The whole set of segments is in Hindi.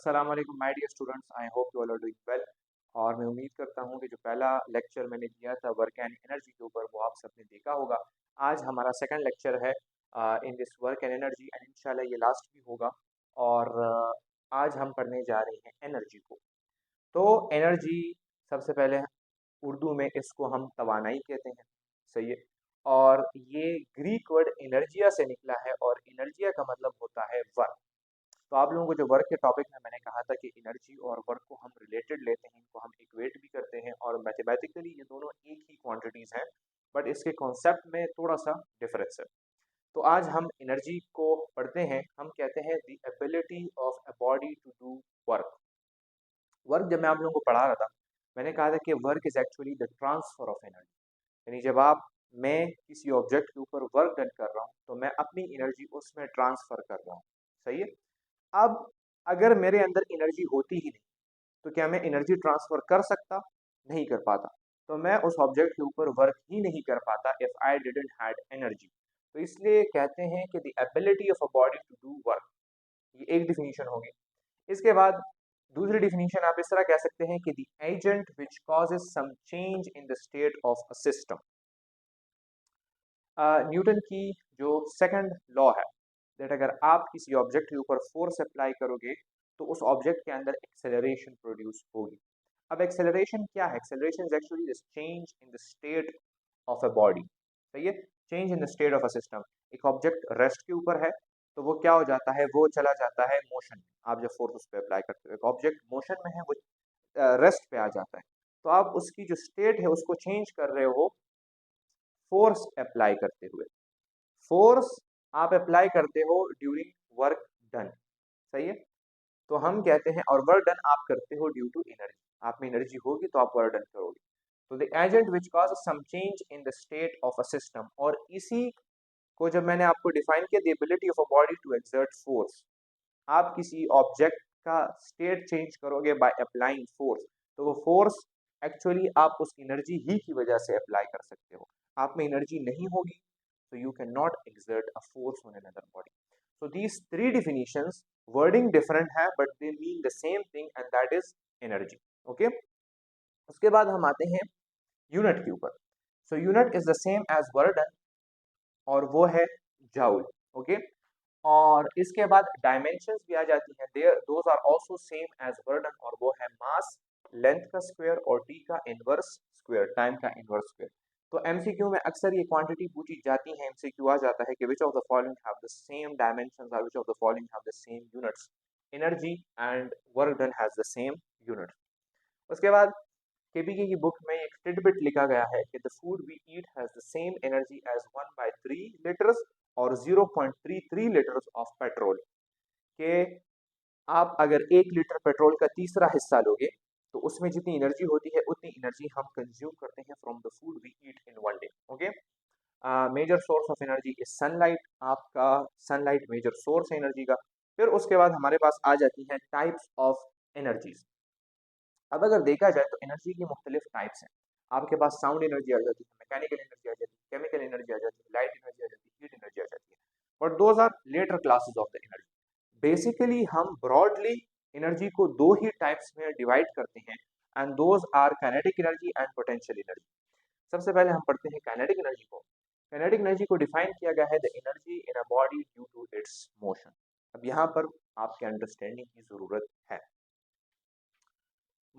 अस्सलाम वालेकुम my dear students, I hope you all are doing well. और मैं उम्मीद करता हूँ कि जो पहला लेक्चर मैंने दिया था वर्क एंड एनर्जी के ऊपर, वो आप सबने देखा होगा। आज हमारा सेकंड लेक्चर है in this work and energy, and इंशाल्लाह ये लास्ट भी होगा। और आज हम पढ़ने जा रहे हैं एनर्जी को। तो एनर्जी, सबसे पहले उर्दू में इसको हम तवानाई कहते हैं, सही है। और ये ग्रीक वर्ड एनर्जिया से निकला है, और एनर्जिया का मतलब होता है वर्क। तो आप लोगों को जो वर्क के टॉपिक में मैंने कहा था कि एनर्जी और वर्क को हम रिलेटेड लेते हैं, इनको हम इक्वेट भी करते हैं, और मैथमेटिकली ये दोनों एक ही क्वांटिटीज़ हैं, बट इसके कॉन्सेप्ट में थोड़ा सा डिफरेंस है। तो आज हम एनर्जी को पढ़ते हैं। हम कहते हैं the ability of a body to do work. Work जब मैं आप लोगों को पढ़ा रहा था, मैंने कहा था कि work is actually the transfer of energy. यानी जब मैं किसी ऑब्जेक्ट के ऊपर वर्क डन कर रहा हूँ, तो मैं अपनी एनर्जी उसमें ट्रांसफर कर रहा हूँ, सही है। अब अगर मेरे अंदर एनर्जी होती ही नहीं, तो क्या मैं एनर्जी ट्रांसफर कर सकता? नहीं कर पाता। तो मैं उस ऑब्जेक्ट के ऊपर वर्क ही नहीं कर पाता if I didn't had energy. तो इसलिए कहते हैं कि the ability of a body to do work, ये एक डिफिनीशन होगी। इसके बाद दूसरी डिफिनीशन आप इस तरह कह सकते हैं कि the agent which causes some change in the state of a system. Newton की जो सेकंड लॉ है, दैट अगर आप किसी ऑब्जेक्ट के ऊपर फोर्स अप्लाई करोगे, तो उस ऑब्जेक्ट के अंदर एक्सेलरेशन प्रोड्यूस होगी। अब एक्सेलरेशन क्या है? Acceleration is actually the change in the state of a body, सही है। Change in the state of a system. एक ऑब्जेक्ट रेस्ट के ऊपर है, तो वो क्या हो जाता है? वो चला जाता है मोशन में। आप जब फोर्स उस पर अप्लाई करते हो, एक ऑब्जेक्ट मोशन में है, वो रेस्ट पे आ जाता है। तो आप उसकी जो स्टेट है उसको चेंज कर रहे हो फोर्स अप्लाई करते हुए। फोर्स आप अप्लाई करते हो ड्यूरिंग वर्क डन, सही है। तो हम कहते हैं, और वर्क डन आप करते हो ड्यू टू एनर्जी। आप में एनर्जी होगी तो आप वर्क डन करोगे। तो the agent which cause some change in the state of a system, और इसी को जब मैंने आपको डिफाइन किया, the ability of a body to exert force. आप किसी ऑब्जेक्ट का स्टेट चेंज करोगे बाय अप्लाइंग फोर्स, तो वो फोर्स एक्चुअली आप उस एनर्जी ही की वजह से अप्लाई कर सकते हो। आप में एनर्जी नहीं होगी, so you cannot exert a force on another body. So these three definitions, wording different है, but they mean the same thing, and that is energy. Okay? उसके बाद हम आते हैं यूनिट के ऊपर। So unit is the same as word done, और वो है joule. Okay? और इसके बाद डायमेंशंस भी आ जाती हैं, there those are also same as work done, और वो है मास, लेंथ का स्क्वायर, और टी का इनवर्स स्क्वायर, टाइम का इनवर्स स्क्वायर। तो एमसीक्यू में अक्सर ये क्वांटिटी पूछी जाती है। एमसीक्यू आ जाता है कि which of the following have the same dimensions, और which of the following have the same units. Energy and work done has the same unit. उसके बाद केपीके की बुक में एक टिडबिट लिखा गया है कि the food we eat has the same energy as 1/3 litres और 0.33 लीटर्स ऑफ पेट्रोल। के आप अगर 1 लीटर पेट्रोल का तीसरा हिस्सा लोगे, तो उसमें जितनी एनर्जी होती है उतनी एनर्जी हम कंज्यूम करते हैं from the food we eat in one day. Okay. Major source of energy is sunlight. आपका सनलाइट मेजर सोर्स है एनर्जी का। फिर उसके बाद हमारे पास आ जाती हैं टाइप्स ऑफ एनर्जीज। अब अगर देखा जाए तो एनर्जी की मुख्तलिफ टाइप्स हैं। आपके पास साउंड एनर्जी आ जाती है, मैकेनिकल एनर्जी आ जाती है, केमिकल एनर्जी आ जाती है, लाइट एनर्जी आ जाती है, हीट एनर्जी आ जाती है। But those are later classes of the energy. Basically हम ब्रॉडली एनर्जी को दो ही टाइप्स में डिवाइड करते हैं, and those are kinetic energy and potential energy. सबसे पहले हम पढ़ते हैं काइनेटिक एनर्जी को। काइनेटिक एनर्जी को डिफाइन किया गया है the energy in a body due to its motion. अब यहाँ पर आपके अंडरस्टैंडिंग की जरूरत है।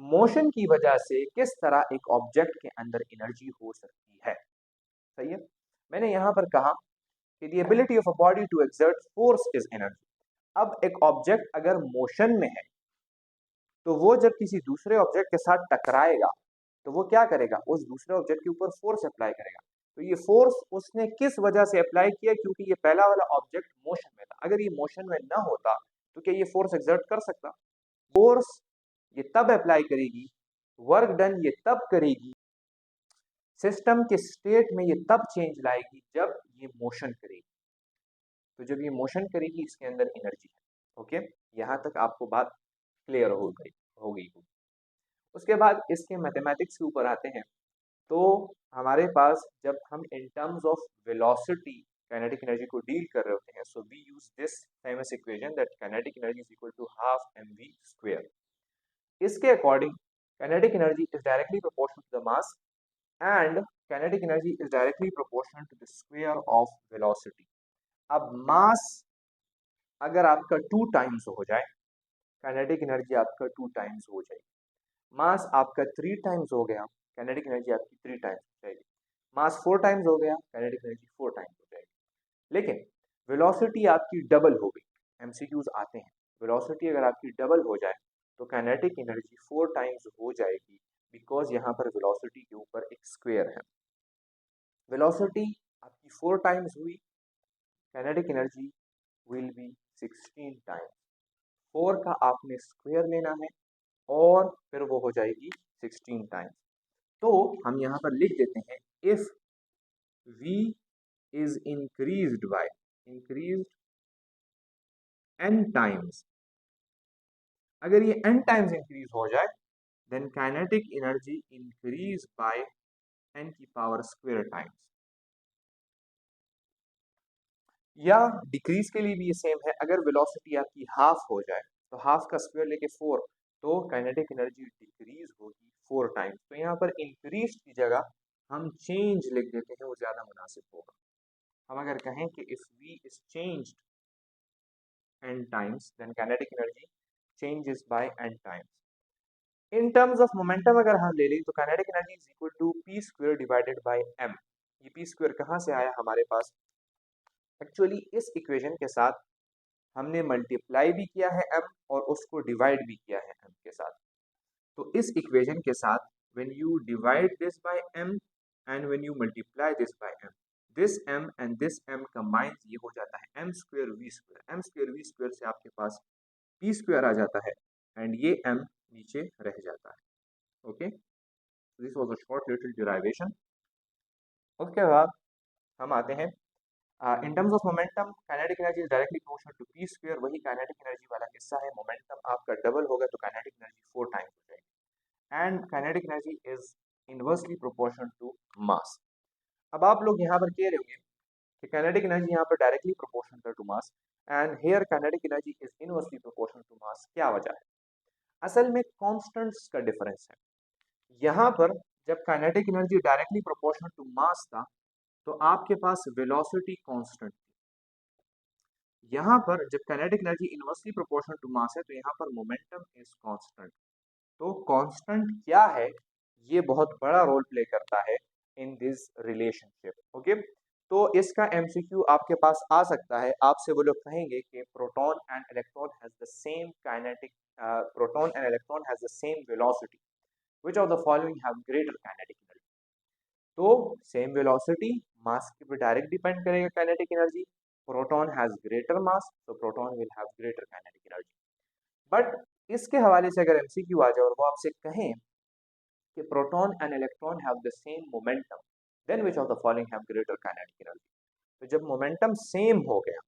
मोशन की वजह से किस तरह एक ऑब्जेक्ट के अंदर एनर्जी हो सकती है, सही है। मैंने यहां पर कहा कि the ability of a body to exert force is energy. अब एक ऑब्जेक्ट अगर मोशन में है, तो वो जब किसी दूसरे ऑब्जेक्ट के साथ टकराएगा, तो वो क्या करेगा? उस दूसरे ऑब्जेक्ट के ऊपर फोर्स अप्लाई करेगा। तो ये फोर्स उसने किस वजह से अप्लाई किया? क्योंकि ये पहला वाला ऑब्जेक्ट मोशन में था। अगर ये मोशन में ना होता, तो क्या ये फोर्स एक्सर्ट कर सकता? फोर्स ये तब अप्लाई करेगी, वर्क डन ये तब करेगी, सिस्टम के स्टेट में ये तब चेंज लाएगी जब ये मोशन करेगी। तो जब ये मोशन करेगी, इसके अंदर एनर्जी है। ओके, यहां तक आपको बात क्लियर हो गई। उसके बाद इसके मैथमेटिक्स के ऊपर आते हैं। तो हमारे पास जब हम in terms of velocity kinetic energy को डील कर रहे होते हैं, so we use this famous equation that kinetic energy is equal to half mv²। इसके according kinetic energy is directly proportional to the mass and kinetic energy is directly proportional to the square of velocity. अब मास अगर आपका 2 टाइम्स हो जाए, काइनेटिक एनर्जी आपका 2 टाइम्स हो जाएगी। मास आपका 3 टाइम्स हो गया, काइनेटिक एनर्जी आपकी 3 टाइम्स हो जाएगी। मास 4 टाइम्स हो गया, काइनेटिक एनर्जी 4 टाइम्स हो जाएगी। लेकिन वेलोसिटी आपकी डबल हो गई, एमसीक्यूज आते हैं, वेलोसिटी अगर आपकी डबल हो जाए तो काइनेटिक एनर्जी 4 टाइम्स हो जाएगी, बिकॉज यहाँ पर वेलोसिटी के ऊपर एक स्क्वायर है। वेलोसिटी आपकी 4 टाइम्स हुई, kinetic energy will be 16 times. 4 का आपने स्क्वायर लेना है और फिर वो हो जाएगी 16 टाइम्स। तो हम यहाँ पर लिख देते हैं if v is increased by n times, अगर ये n टाइम्स इंक्रीज हो जाए then kinetic energy increase by n की पावर स्क्वायर टाइम्स। या डिक्रीज के लिए भी ये सेम है, अगर वेलोसिटी आपकी हाफ हो जाए तो हाफ का स्क्वायर लेके 4, तो काइनेटिक एनर्जी डिक्रीज होगी 4 टाइम्स। तो यहाँ पर इंक्रीज की जगह हम चेंज लिख देते हैं, वो ज्यादा मुनासिब होगा। हम अगर कहें कि if v is changed n times then kinetic energy changes by n times। In terms of momentum अगर हम ले लें तो kinetic energy is equal to p² divided by m। ये p² कहाँ से आया हमारे पास? एक्चुअली इस इक्वेशन के साथ हमने मल्टीप्लाई भी किया है m और उसको डिवाइड भी किया है m के साथ। तो इस इक्वेशन के साथ when you divide this by m and when you multiply this by m, this m and this m combines, ये हो जाता है m² v²। m² v² से आपके पास p² आ जाता है एंड ये m नीचे रह जाता है। Okay, this was a short little derivation. उसके बाद हम आते हैं in terms of momentum kinetic energy is directly proportional to p²। वही काइनेटिक एनर्जी वाला किस्सा है, मोमेंटम आपका डबल होगा तो काइनेटिक एनर्जी 4 टाइम्स हो जाएगी and kinetic energy is inversely proportional to mass. अब आप लोग यहाँ पर कह रहे होंगे कि काइनेटिक एनर्जी यहाँ पर directly proportional to mass and here kinetic energy is inversely proportional to mass. क्या वजह है? असल में कांस्टेंट्स का डिफरेंस है। यहाँ पर जब kinetic energy directly proportional to mass था तो आपके पास वेलोसिटी कांस्टेंट थी। यहाँ पर जब kinetic energy inversely proportional to mass है तो यहाँ पर मोमेंटम इज कांस्टेंट। तो कांस्टेंट क्या है, ये बहुत बड़ा रोल प्ले करता है इन दिस रिलेशनशिप। ओके, तो इसका एमसीक्यू आपके पास आ सकता है, आपसे वो लोग कहेंगे कि proton and electron has the same kinetic proton and electron has the same velocity, which of the following have greater kinetic energy. तो सेम वेलोसिटी मास के ऊपर डायरेक्ट डिपेंड करेगा kinetic energy. Proton has greater mass तो proton will have greater kinetic energy. But इसके हवाले से अगर एमसीक्यू आ जाए और वो आपसे कहें कि proton and electron have the same momentum, then which of the following have greater kinetic energy. तो जब मोमेंटम सेम हो गया,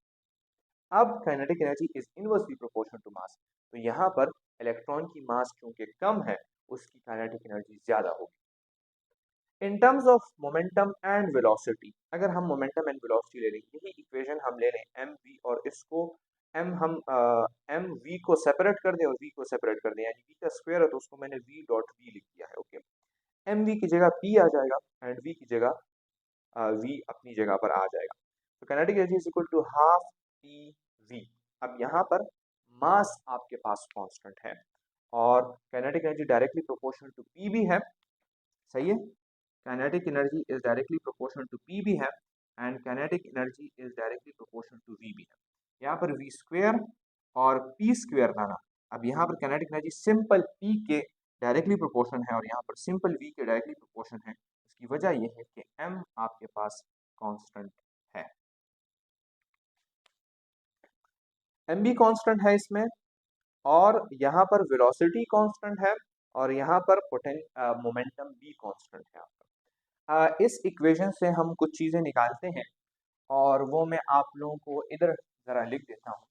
अब kinetic energy is inversely proportional to mass, तो यहाँ पर इलेक्ट्रॉन की मास क्योंकि कम है उसकी काइनेटिक एनर्जी ज्यादा होगी। इन terms of momentum and velocity, अगर हम मोमेंटम एंड वेलोसिटी ले लें, यही इक्वेशन हम ले लें एम वी और इसको हम एम वी को सेपरेट कर दें और वी को सेपरेट कर दें, यानी वी का स्क्वायर है तो उसको मैंने वी डॉट वी लिख दिया है। ओके, एम वी की जगह पी आ जाएगा एंड वी की जगह वी अपनी जगह पर आ जाएगा। तो kinetic energy is equal to half p v. अब यहाँ पर मास आपके पास कांस्टेंट है और kinetic energy directly proportional to p भी है। सही है, kinetic energy is directly proportional to p भी है and kinetic energy is directly proportional to v भी है। यहाँ पर वी स्क्वेयर और पी स्क्वेयर था ना, अब यहाँ पर काइनेटिक एनर्जी सिंपल पी के डायरेक्टली प्रोपोर्शन है और यहाँ पर सिंपल वी के डायरेक्टली प्रोपोर्शन है। इसकी वजह यह है कि एम आपके पास कांस्टेंट है, एम भी कांस्टेंट है इसमें, और यहाँ पर वेलोसिटी कांस्टेंट है और यहाँ पर मोमेंटम भी कांस्टेंट है आपका। इस इक्वेशन से हम कुछ चीजें निकालते हैं और वो मैं आप लोगों को इधर जरा लिख देता हूँ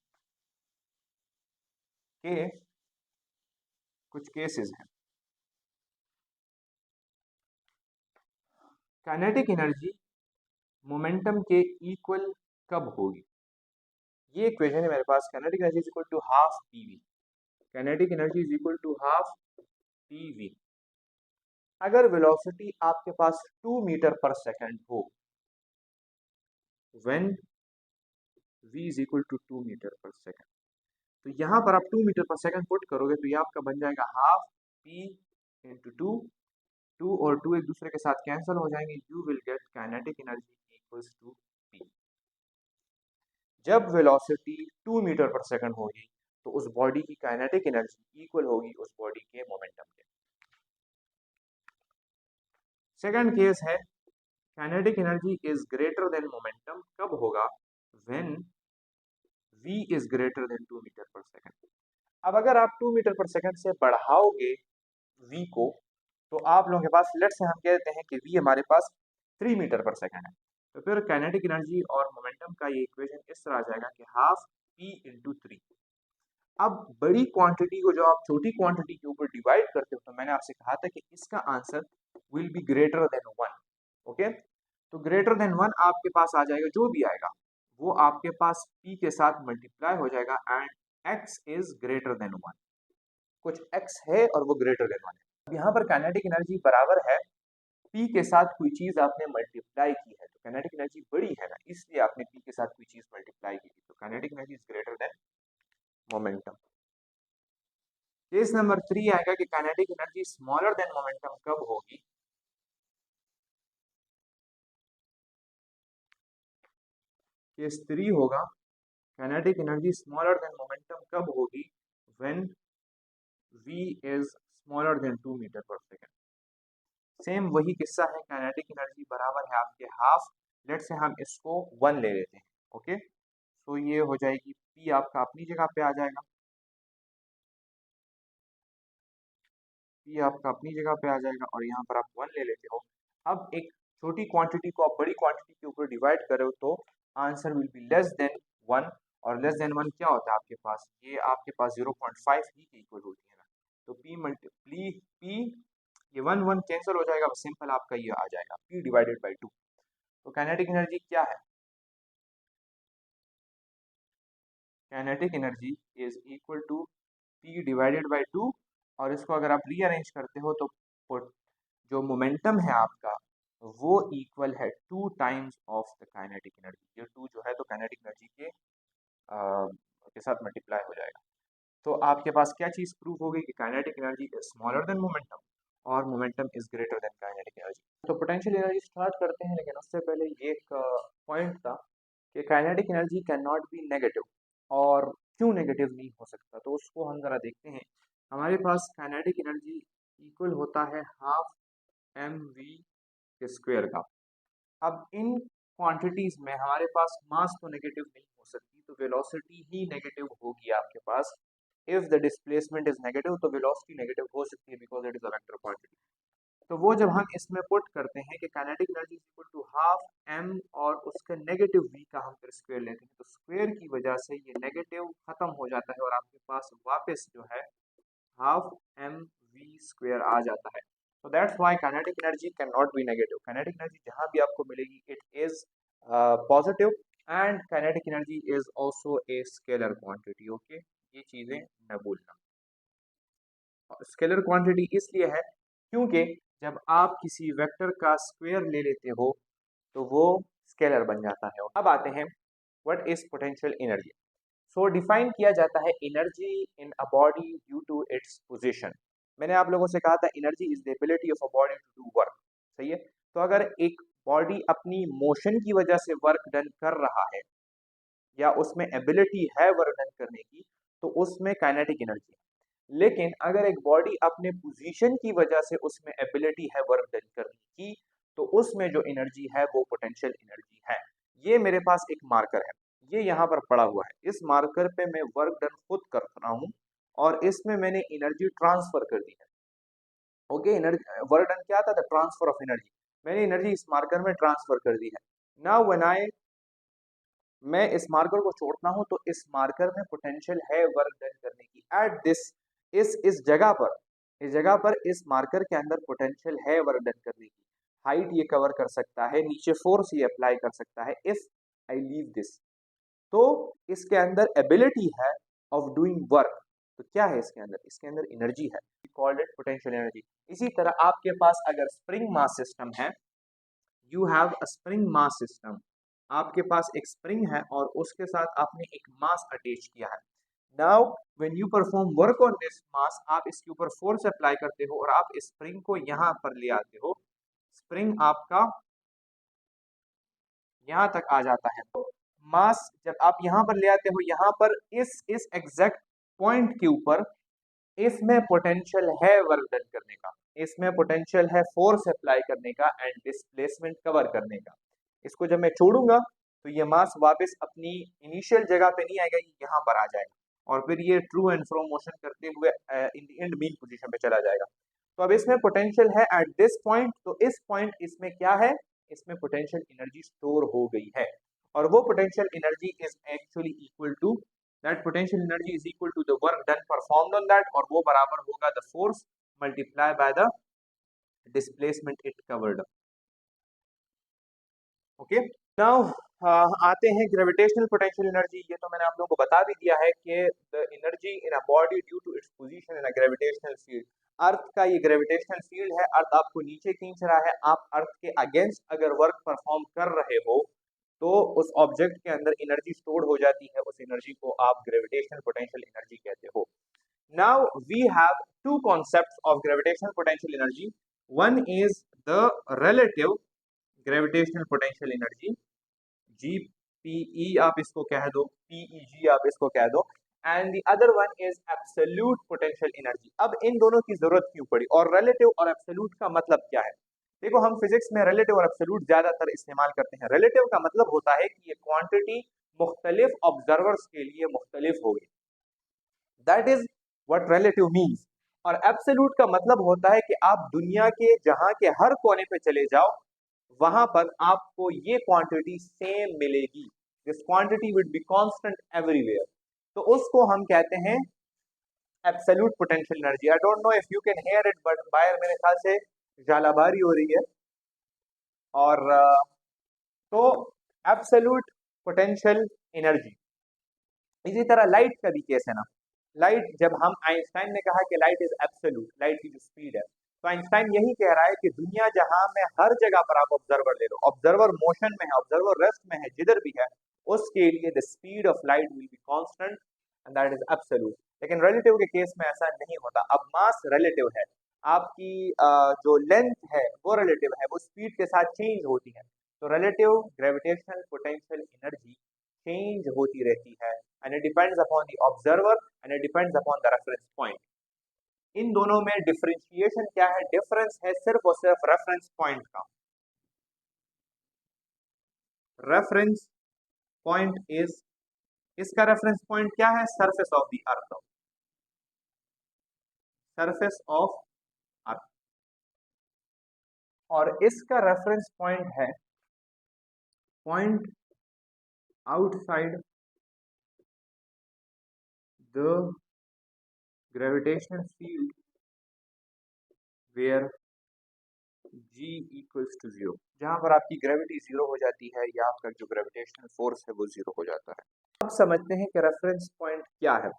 कि कुछ केसेस हैं। काइनेटिक एनर्जी मोमेंटम के इक्वल कब होगी? ये इक्वेशन है मेरे पास, kinetic energy is equal to half PV, kinetic energy is equal to half PV. अगर वेलोसिटी आपके पास 2 मीटर पर सेकंड हो, when v is equal to 2 metre पर सेकंड, तो यहाँ पर आप 2 मीटर पर सेकंड पुट करोगे तो ये आपका बन जाएगा हाफ p इंटू 2, 2 और 2 एक दूसरे के साथ कैंसिल हो जाएंगे, you will get kinetic energy equals to p। जब वेलोसिटी 2 मीटर पर सेकंड होगी तो उस बॉडी की काइनेटिक एनर्जी इक्वल होगी उस बॉडी के मोमेंटम के। सेकंड केस है kinetic energy is greater than momentum, कब होगा? When v is greater than 2 metre पर सेकंड। अब अगर आप 2 मीटर पर सेकंड से बढ़ाओगे v को, तो आप लोगों के पास लेट्स से हम कहते हैं कि v हमारे पास 3 मीटर पर सेकंड है, तो फिर काइनेटिक एनर्जी और मोमेंटम का ये इक्वेशन इस तरह आ जाएगा कि हाफ p इंटू 3। अब बड़ी क्वांटिटी को जो आप छोटी क्वांटिटी के ऊपर डिवाइड करते हो, तो मैंने आपसे कहा था कि इसका answer will be greater than 1। Okay, तो ग्रेटर देन 1 आपके पास आ जाएगा, जो भी आएगा वो आपके पास p के साथ मल्टीप्लाई हो जाएगा and x is greater then 1। कुछ x है और वो ग्रेटर देन 1 है। अब यहाँ पर काइनेटिक एनर्जी बराबर है p के साथ कोई चीज आपने मल्टीप्लाई की है, तो काइनेटिक एनर्जी बड़ी है ना, इसलिए आपने p के साथ कोई चीज मल्टीप्लाई की, तो kinetic energy is greater than momentum. Case number 3 आएगा कि kinetic energy smaller than momentum कब होगी? केस 3 होगा kinetic energy smaller than momentum कब होगी? When v is smaller than 2 metre पर सेकंड। सेम वही किस्सा है, काइनेटिक एनर्जी बराबर है आपके हाफ, लेट से हम इसको 1 ले लेते हैं। ओके, तो ये हो जाएगी p आपका अपनी जगह पे आ जाएगा, p आपका अपनी जगह पे आ जाएगा और यहाँ पर आप 1 ले लेते हो। अब एक छोटी क्वांटिटी को आप बड़ी क्वांटिटी के ऊपर डिवाइड करो तो answer will be less than 1, और लेस देन 1 क्या होता है आपके पास? ये आपके पास 0.5 ही के इक्वल होती है ना, तो p ये 1 1 कैंसिल हो जाएगा, सिंपल आपका ये आ जाएगा p डिवाइडेड बाई 2। तो काइनेटिक एनर्जी क्या है? Kinetic energy is equal to p divided by 2, और इसको अगर आप रीअरेंज करते हो तो जो मोमेंटम है आपका वो इक्वल है 2 times of the kinetic energy. ये 2 जो है तो काइनेटिक एनर्जी के साथ मल्टीप्लाई हो जाएगा, तो आपके पास क्या चीज़ प्रूफ होगी कि kinetic energy is smaller than momentum और momentum is greater than kinetic energy. तो पोटेंशियल एनर्जी स्टार्ट करते हैं, लेकिन उससे पहले ये एक पॉइंट था कि kinetic energy can not be negative, और क्यों नेगेटिव नहीं हो सकता, तो उसको हम ज़रा देखते हैं। हमारे पास काइनेटिक एनर्जी इक्वल होता है हाफ mv के स्क्वायर का। अब इन क्वांटिटीज में हमारे पास मास तो नेगेटिव नहीं हो सकती, तो वेलोसिटी ही नेगेटिव होगी आपके पास। If the displacement is negative तो वेलोसिटी नेगेटिव हो सकती है, because it is a vector quantity. तो वो जब हम इसमें पुट करते हैं कि kinetic energy equal to half m और उसका नेगेटिव v का हम फिर स्क्वायर लेते हैं, तो स्क्वायर की वजह से ये नेगेटिव खत्म हो जाता है और आपके पास वापस जो है हाफ mv स्क्वायर आ जाता है। So that's why kinetic energy cannot be negative. Kinetic energy जहाँ भी आपको मिलेगी it is positive, and kinetic energy is also a scalar quantity. Okay, ये चीजें न भूलना। स्केलर क्वांटिटी इसलिए है क्योंकि जब आप किसी वेक्टर का स्क्वायर ले लेते हो तो वो स्केलर बन जाता है। अब आते हैं what is potential energy. So define किया जाता है energy in a body due to its position. मैंने आप लोगों से कहा था energy is the ability of a body to do work, सही है। तो अगर एक बॉडी अपनी मोशन की वजह से वर्क डन कर रहा है या उसमें एबिलिटी है वर्क डन करने की, तो उसमें काइनेटिक एनर्जी है। लेकिन अगर एक बॉडी अपने पोजीशन की वजह से उसमें एबिलिटी है वर्क डन करने की, तो उसमें जो एनर्जी है वो पोटेंशियल एनर्जी है। ये मेरे पास एक मार्कर है, ये यहाँ पर पड़ा हुआ है, इस मार्कर पे मैं वर्क डन खुद कर रहा हूँ और इसमें मैंने एनर्जी ट्रांसफर कर दी है। ओके, एनर्जी वर्क डन क्या था? The transfer of energy. मैंने एनर्जी इस मार्कर में ट्रांसफर कर दी है। नाउ व्हेन मैं इस मार्कर को छोड़ता हूं तो इस मार्कर में पोटेंशियल है वर्क डन करने की एट दिस, इस जगह पर इस मार्कर के अंदर पोटेंशियल है वर्क डन करने की। हाइट ये कवर कर सकता है, नीचे फोर्स ये अप्लाई कर सकता है। इस आई लीव दिस। तो इसके अंदर एबिलिटी है ऑफ डूइंग वर्क। तो क्या है इसके अंदर? इसके अंदर एनर्जी है, कॉल्ड इट पोटेंशियल एनर्जी। इसी तरह आपके पास अगर स्प्रिंग मास सिस्टम है, you have a spring mass system, आपके पास एक स्प्रिंग है और उसके साथ आपने एक मास अटैच किया है। Now when you perform work on this mass, आप इसके ऊपर फोर्स अप्लाई करते हो और आप स्प्रिंग को यहां पर ले आते हो, स्प्रिंग आपका यहां तक आ जाता है। तो मास जब आप यहां पर ले आते हो, यहां पर इस एग्जैक्ट पॉइंट के ऊपर इसमें पोटेंशियल है वर्क डन करने का, इसमें पोटेंशियल है फोर्स अप्लाई करने का एंड डिस्प्लेसमेंट कवर करने का। इसको जब मैं छोड़ूंगा तो ये मास वापस अपनी इनिशियल जगह पे नहीं आएगा, ये यहाँ पर आ जाएगा और फिर ये ट्रू एंड फ्रो मोशन करते हुए in the end mean position पे चला जाएगा। तो अब इसमें पोटेंशियल है एट दिस पॉइंट, तो इस पॉइंट इसमें क्या है? इसमें पोटेंशियल एनर्जी स्टोर हो गई है और वो potential energy is actually equal to, that potential energy is equal to the work done performed on that, और वो बराबर होगा the force multiply by the displacement it covered. Okay, now आते हैं ग्रेविटेशनल पोटेंशियल एनर्जी। ये तो मैंने आप लोगों को बता भी दिया है कि the energy in a body due to its position in a gravitational field. Earth का ये ग्रेविटेशनल फील्ड है, अर्थ आपको नीचे खींच रहा है, आप अर्थ के अगेंस्ट अगर वर्क परफॉर्म कर रहे हो तो उस ऑब्जेक्ट के अंदर एनर्जी स्टोर हो जाती है, उस एनर्जी को आप ग्रेविटेशनल पोटेंशियल एनर्जी कहते हो। Now we have two concepts of gravitational potential energy. One is the relative gravitational potential energy, GPE आप इसको कह दो, PEG आप इसको कह दो, and the other one is absolute potential energy. अब इन दोनों की जरूरत क्यों पड़ी और रिलेटिव और एब्सोल्यूट का मतलब क्या है? देखो, हम फिजिक्स में रिलेटिव और एब्सोल्यूट ज्यादातर इस्तेमाल करते हैं। रिलेटिव का मतलब होता है कि ये क्वांटिटी मुख्तलिफ ऑब्जर्वर्स के लिए मुख्तलिफ होगी, that is what relative means. और एब्सोल्यूट का मतलब होता है कि आप दुनिया के जहां के हर कोने पे चले जाओ, वहां पर आपको ये क्वांटिटी सेम मिलेगी, this quantity will be constant everywhere. तो उसको हम कहते हैं absolute potential energy. I don't know if you can hear it, but बाहर मेरे ख्याल से झालाबारी हो रही है। और तो एब्सोल्यूट पोटेंशियल एनर्जी, इसी तरह लाइट का भी केस है ना। लाइट, जब हम आइंस्टाइन ने कहा कि लाइट इज एब्सोल्यूट, लाइट की जो स्पीड है, तो आइंस्टाइन यही कह रहा है कि दुनिया जहां में हर जगह पर आप ऑब्जर्वर ले लो, ऑब्जर्वर मोशन में है, ऑब्जर्वर रेस्ट में है, जिधर भी है, उसके लिए the speed of light will be constant and that is absolute. लेकिन रिलेटिव के केस में ऐसा नहीं होता। अब मास रिलेटिव है, आपकी जो लेंथ है वो रिलेटिव है, वो स्पीड के साथ चेंज होती है। तो relative gravitational potential energy change होती रहती है and it depends upon the observer and it depends upon the reference point. इन दोनों में डिफरेंशिएशन क्या है? डिफरेंस है सिर्फ और सिर्फ रेफरेंस पॉइंट का। रेफरेंस पॉइंट इज, इसका रेफरेंस पॉइंट क्या है? Surface of the earth, surface of earth. और इसका रेफरेंस पॉइंट है point outside the gravitational field where G equals to zero, जहां पर आपकी ग्रेविटी जीरो हो जाती है या आपका जो ग्रेविटेशनल फोर्स है वो जीरो हो जाता है। अब समझते हैं कि रेफरेंस पॉइंट क्या है।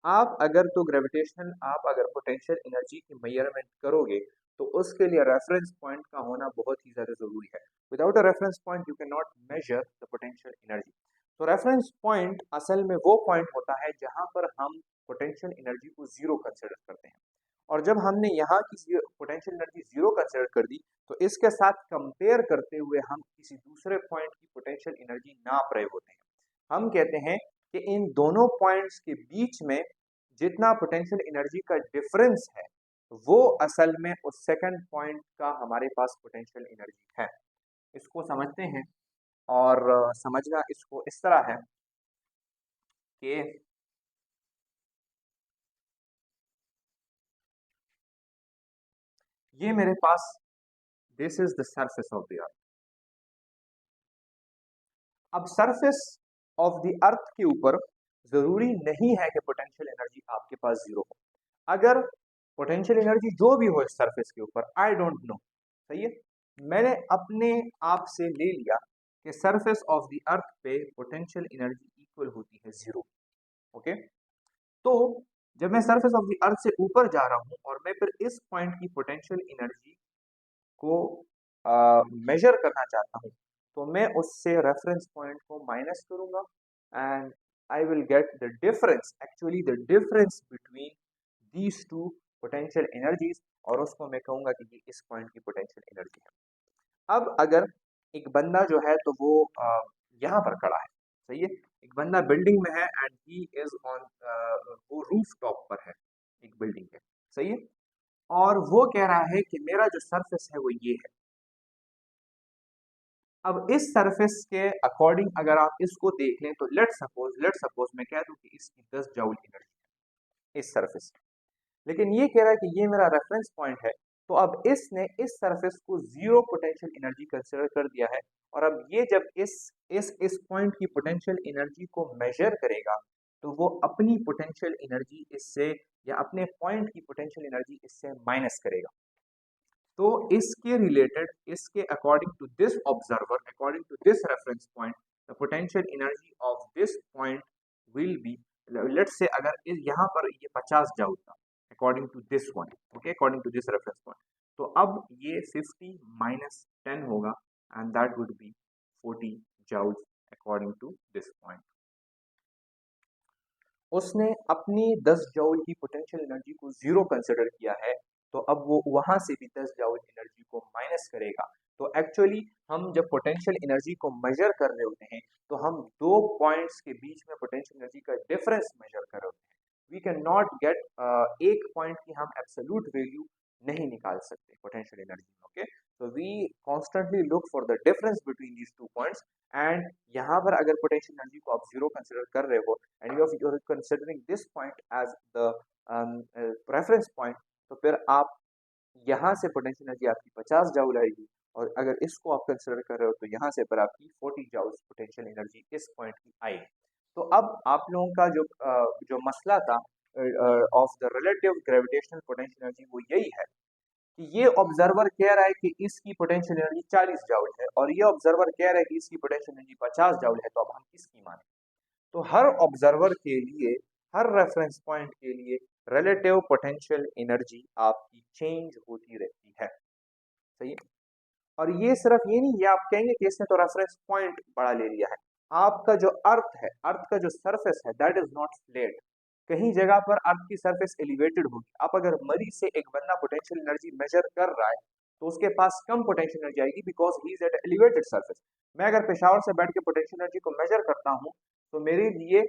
आप अगर तो ग्रेविटेशनल, आप अगर पोटेंशियल एनर्जी की मेजरमेंट करोगे तो उसके लिए रेफरेंस पॉइंट का होना बहुत ही ज्यादा जरूरी है। Without a reference point you can not measure the potential energy. तो रेफरेंस पॉइंट असल में वो पॉइंट होता है जहां पर हम पोटेंशियल एनर्जी को जीरो कंसिडर करते हैं। और जब हमने यहाँ की पोटेंशियल एनर्जी जीरो कंसिडर कर दी, तो इसके साथ कंपेयर करते हुए हम किसी दूसरे पॉइंट की पोटेंशियल एनर्जी नाप रहे होते हैं। हम कहते हैं कि इन दोनों पॉइंट्स के बीच में जितना पोटेंशियल एनर्जी का डिफरेंस है, वो असल में उस सेकंड पॉइंट का हमारे पास पोटेंशियल एनर्जी है। इसको समझते हैं और समझना इसको इस तरह है कि ये मेरे पास, this is the surface of the earth. अब सरफेस ऑफ द अर्थ के ऊपर जरूरी नहीं है कि पोटेंशियल एनर्जी आपके पास जीरो हो। अगर पोटेंशियल एनर्जी जो भी हो इस सरफेस के ऊपर, आई डोंट नो, सही है, मैंने अपने आप से ले लिया कि सरफेस ऑफ द अर्थ पे पोटेंशियल एनर्जी इक्वल होती है 0। ओके, तो जब मैं सरफेस ऑफ द अर्थ से ऊपर जा रहा हूं और मैं फिर इस पॉइंट की पोटेंशियल एनर्जी को मेजर करना चाहता हूं, तो मैं उससे रेफरेंस पॉइंट को माइनस करूंगा and I will get the difference, actually the difference between these two potential energies, और उसको मैं कहूंगा कि ये इस पॉइंट की पोटेंशियल एनर्जी है। अब अगर एक बंदा जो है तो वो यहाँ पर खड़ा है, सही है, एक बंदा बिल्डिंग में है एंड ही इज ऑन, वो रूफ टॉप पर है एक बिल्डिंग के, सही है, और वो कह रहा है कि मेरा जो सरफेस है वो ये है। अब इस सरफेस के अकॉर्डिंग अगर आप इसको देख लें तो लेट सपोज मैं कह दूं कि इसकी 10 जूल एनर्जी है इस सरफेस की, लेकिन ये कह रहा है कि ये मेरा रेफरेंस पॉइंट है, तो अब इसने इस सरफेस को 0 पोटेंशियल एनर्जी कंसिडर कर दिया है, और अब ये जब इस पॉइंट की पोटेंशियल एनर्जी को मेजर करेगा तो वो अपनी पोटेंशियल एनर्जी इससे, या अपने पॉइंट की पोटेंशियल एनर्जी इससे माइनस करेगा। तो इसके रिलेटेड, इसके according to this observer, according to this reference point, the potential energy of this point will be, let's say अगर यहाँ पर ये 50 जूल था according to this one, okay, according to this reference point, तो अब ये 50 माइनस 10 होगा and that would be 40 joule according to this point. उसने अपनी 10 जूल की पोटेंशियल एनर्जी को 0 कंसिडर किया है, तो अब वो वहां से भी 10 जूल एनर्जी को माइनस करेगा। तो एक्चुअली हम जब पोटेंशियल एनर्जी को मेजर कर रहे होते हैं तो हम दो पॉइंट्स के बीच में पोटेंशियल एनर्जी का डिफरेंस मेजर कर रहे होते हैं। वी कैन नॉट गेट एक पॉइंट की हम एब्सोल्यूट वैल्यू नहीं निकाल सकते पोटेंशियल एनर्जी में, okay, so we constantly look for the difference between these 2 points, and यहाँ पर अगर पोटेंशियल एनर्जी को आप 0 कंसिडर कर रहे हो and you are considering this point as the reference point, तो फिर आप यहाँ से पोटेंशियल एनर्जी आपकी 50 जूल आएगी, और अगर इसको आप कंसिडर कर रहे हो तो यहाँ से पर आपकी 40 जूल पोटेंशियल एनर्जी इस पॉइंट की आएगी। तो अब आप लोगों का जो मसला था of the relative gravitational potential energy वो यही है कि ये ऑब्जर्वर कह रहा है कि इसकी पोटेंशियल एनर्जी 40 जूल है और ये ऑब्जर्वर कह रहा है कि इसकी पोटेंशियल एनर्जी 50 जूल है, तो अब हम किसकी माने? तो हर ऑब्जर्वर के लिए, हर रेफरेंस पॉइंट के लिए रिलेटिव पोटेंशियल एनर्जी आपकी चेंज होती रहती है, सही है। और ये सिर्फ ये नहीं, ये आप कहेंगे कि इसने तो रेफरेंस पॉइंट बड़ा ले लिया है। आपका जो अर्थ है, अर्थ का जो सरफेस है दैट इज नॉट फ्लैट, कहीं जगह पर अर्थ की सरफेस एलिवेटेड होगी। आप अगर मरीज से एक बंदा पोटेंशियल एनर्जी मेजर कर रहा है तो उसके पास कम पोटेंशियल एनर्जी आएगी because he is at elevated surface. मैं अगर पेशावर से बैठ के पोटेंशियल एनर्जी को मेजर करता हूँ तो मेरे लिए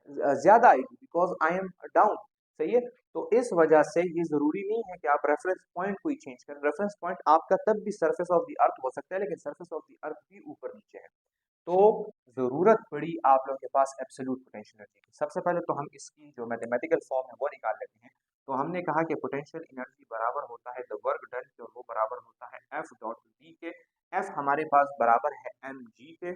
ज्यादा आएगी बिकॉज आई एम डाउन, सही है। तो इस वजह से ये जरूरी नहीं है कि आप रेफरेंस पॉइंट को ही चेंज करें। रेफरेंस पॉइंट आपका तब भी सरफेस ऑफ द अर्थ हो सकता है, लेकिन सरफेस ऑफ द अर्थ भी ऊपर नीचे है। तो जरूरत पड़ी आप लोगों के पास एब्सोल्यूट पोटेंशियल एनर्जी की। सबसे पहले तो हम इसकी जो मैथमेटिकल फॉर्म है वो निकाल लेते हैं। तो हमने कहा कि पोटेंशियल एनर्जी बराबर होता है द वर्क डन के, और वो बराबर होता है एफ डॉट डी के। एफ हमारे पास बराबर है एम जी के,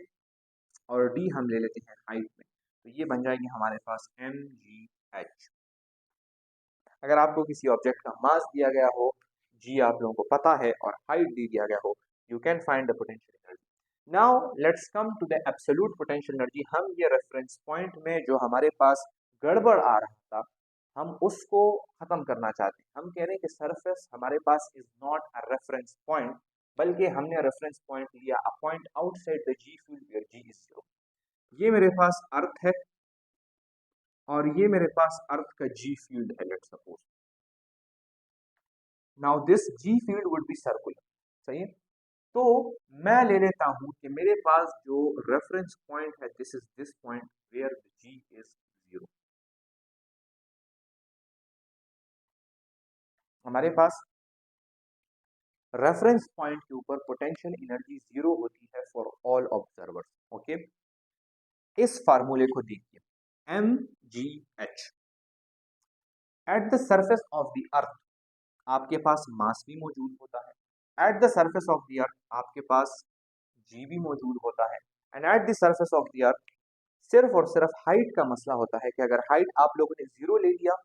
और डी हम ले लेते हैं हाइट में, तो ये बन जाएगी हमारे पास एम जी एच। अगर आपको किसी ऑब्जेक्ट का मास दिया गया हो, जी आप लोगों को पता है, और हाइट दे दिया गया हो, you can find the potential energy. Now let's come to the absolute potential energy. हम ये रेफरेंस पॉइंट में जो हमारे पास गड़बड़ आ रहा था, हम उसको खत्म करना चाहते हैं। हम कह रहे हैं कि सरफेस हमारे पास is not a reference point, बल्कि हमने रेफरेंस पॉइंट लिया a point outside the G field where G is 0। ये मेरे पास अर्थ है और ये मेरे पास अर्थ का जी फील्ड है, let's suppose. Now this G field would be circular, सही है। तो मैं ले लेता हूं कि मेरे पास जो रेफरेंस पॉइंट है this is this point where the G is 0। हमारे पास रेफरेंस पॉइंट के ऊपर पोटेंशियल एनर्जी 0 होती है फॉर ऑल ऑब्जर्वर्स, ओके। इस फार्मूले को देखिए, M G H at the surface of the earth आपके पास मास भी मौजूद होता है, at the surface of the earth आपके पास जी भी मौजूद होता है, and at the surface of the earth सिर्फ और सिर्फ हाइट का मसला होता है कि अगर हाइट आप लोगों ने 0 ले लिया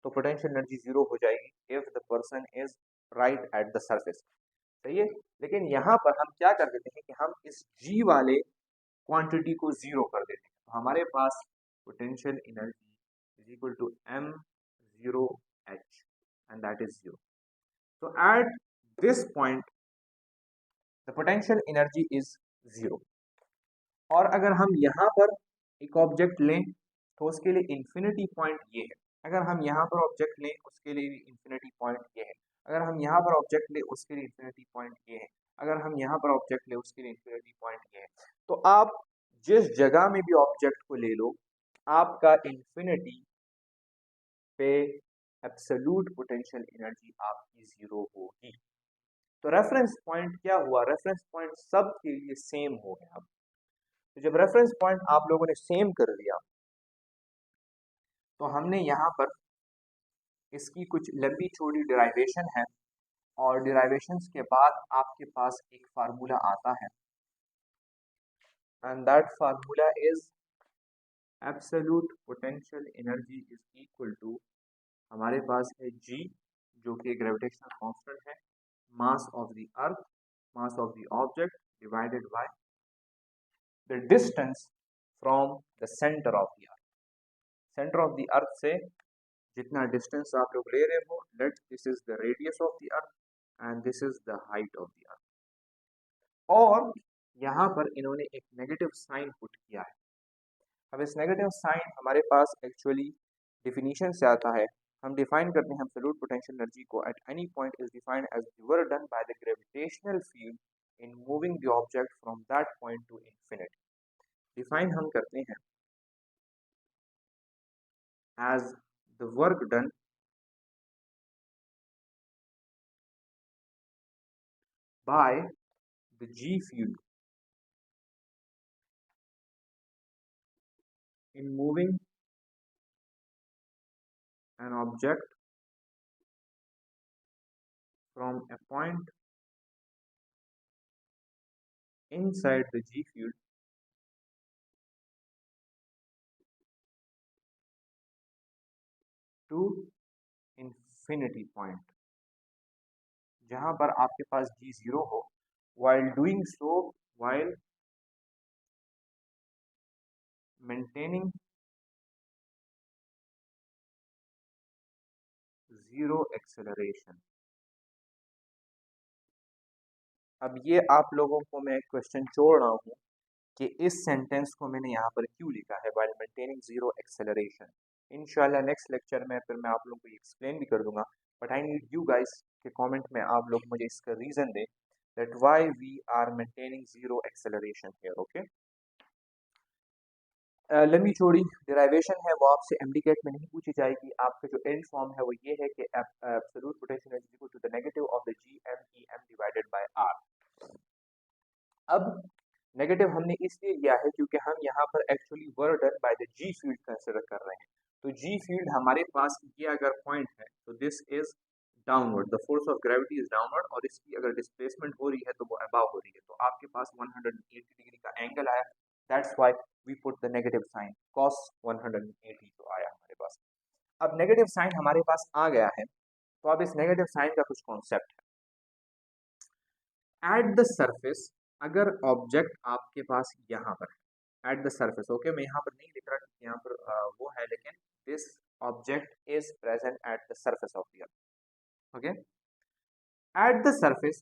तो पोटेंशियल एनर्जी 0 हो जाएगी if the person is right eight the surface. सही है। लेकिन यहाँ पर हम क्या कर देते हैं कि हम इस g वाले क्वांटिटी को जीरो कर देते हैं, तो हमारे पास potential energy is equal to m0h and that is 0। So at this point the potential energy is 0। और अगर हम यहाँ पर एक ऑब्जेक्ट लें तो उसके लिए इन्फिनिटी पॉइंट ये है, अगर हम यहाँ पर ऑब्जेक्ट लें उसके लिए भी इन्फिनिटी पॉइंट ये है, अगर हम यहाँ पर ऑब्जेक्ट लें उसके लिए इन्फिनिटी पॉइंट ये है, अगर हम यहाँ पर ऑब्जेक्ट लें उसके लिए इन्फिनिटी पॉइंट ये है। तो आप जिस जगह में भी ऑब्जेक्ट को ले लो, आपका इन्फिनिटी पे एब्सोल्यूट पोटेंशियल एनर्जी आपकी जीरो होगी। तो रेफरेंस पॉइंट क्या हुआ, रेफरेंस पॉइंट सब के लिए सेम हो गया। तो जब रेफरेंस पॉइंट आप लोगों ने सेम कर लिया तो हमने यहाँ पर इसकी कुछ लंबी चौड़ी डिराइवेशन है, और डिराइवेशंस के बाद आपके पास एक फार्मूला आता है and that formula is absolute potential energy is equal to, हमारे पास है g जो कि ग्रेविटेशनल कांस्टेंट है, mass of the earth, mass of the object divided by the distance from the centre of the earth. Centre of the earth से जितना डिस्टेंस आप लोग ले रहे हो, let this is the radius of the earth and this is the height of the earth. और यहाँ पर इन्होंने एक नेगेटिव साइन पुट किया है। अब इस नेगेटिव साइन हमारे पास एक्चुअली डिफिनीशन से आता है। हम डिफाइन करते हैं एब्सोल्यूट पोटेंशियल एनर्जी को, at any point is defined as the work done by the gravitational field in moving the object from that point to infinity. Define हम करते हैं as the work done by the g field in moving an object from a point inside the g field to infinity point, जहां पर आपके पास g जीरो हो, while doing so while maintaining zero acceleration। अब ये आप लोगों को मैं क्वेश्चन छोड़ रहा हूँ कि इस सेंटेंस को मैंने यहाँ पर क्यों लिखा है, while maintaining zero acceleration। इंशाल्लाह नेक्स्ट लेक्चर में फिर मैं आप लोगों को एक्सप्लेन भी कर दूंगा, but I need you guys के कमेंट में आप लोग मुझे इसका रीजन दें that why we are maintaining zero acceleration here. Okay, लंबी चौड़ी डिराइवेशन है वो आपसे एमडीकेट में नहीं पूछी जाएगी। आपका जो एंड फॉर्म है वो ये है कि absolute potential is equal to the negative of the G M E M divided by R. अब नेगेटिव हमने इसलिए लिया है क्योंकि हम यहाँ पर actually work done by the G field consider कर रहे हैं। तो जी फील्ड हमारे पास ये अगर पॉइंट है तो this is downward, the force of gravity is downward, और इसकी अगर डिस्प्लेसमेंट हो रही है तो वो अबाव हो रही है, तो आपके पास 180 डिग्री का एंगल आया। That's why we put the negative sign cos 180 जो आया हमारे पास। अब नेगेटिव साइन हमारे पास आ गया है, तो अब इस नेगेटिव साइन का कुछ कॉन्सेप्ट है। एट द सरफेस, अगर ऑब्जेक्ट आपके पास यहाँ पर है एट द सरफेस, ओके मैं यहाँ पर नहीं लिख रहा क्योंकि यहाँ पर वो है, लेकिन this object is present at the surface of the earth. Okay, eight the surface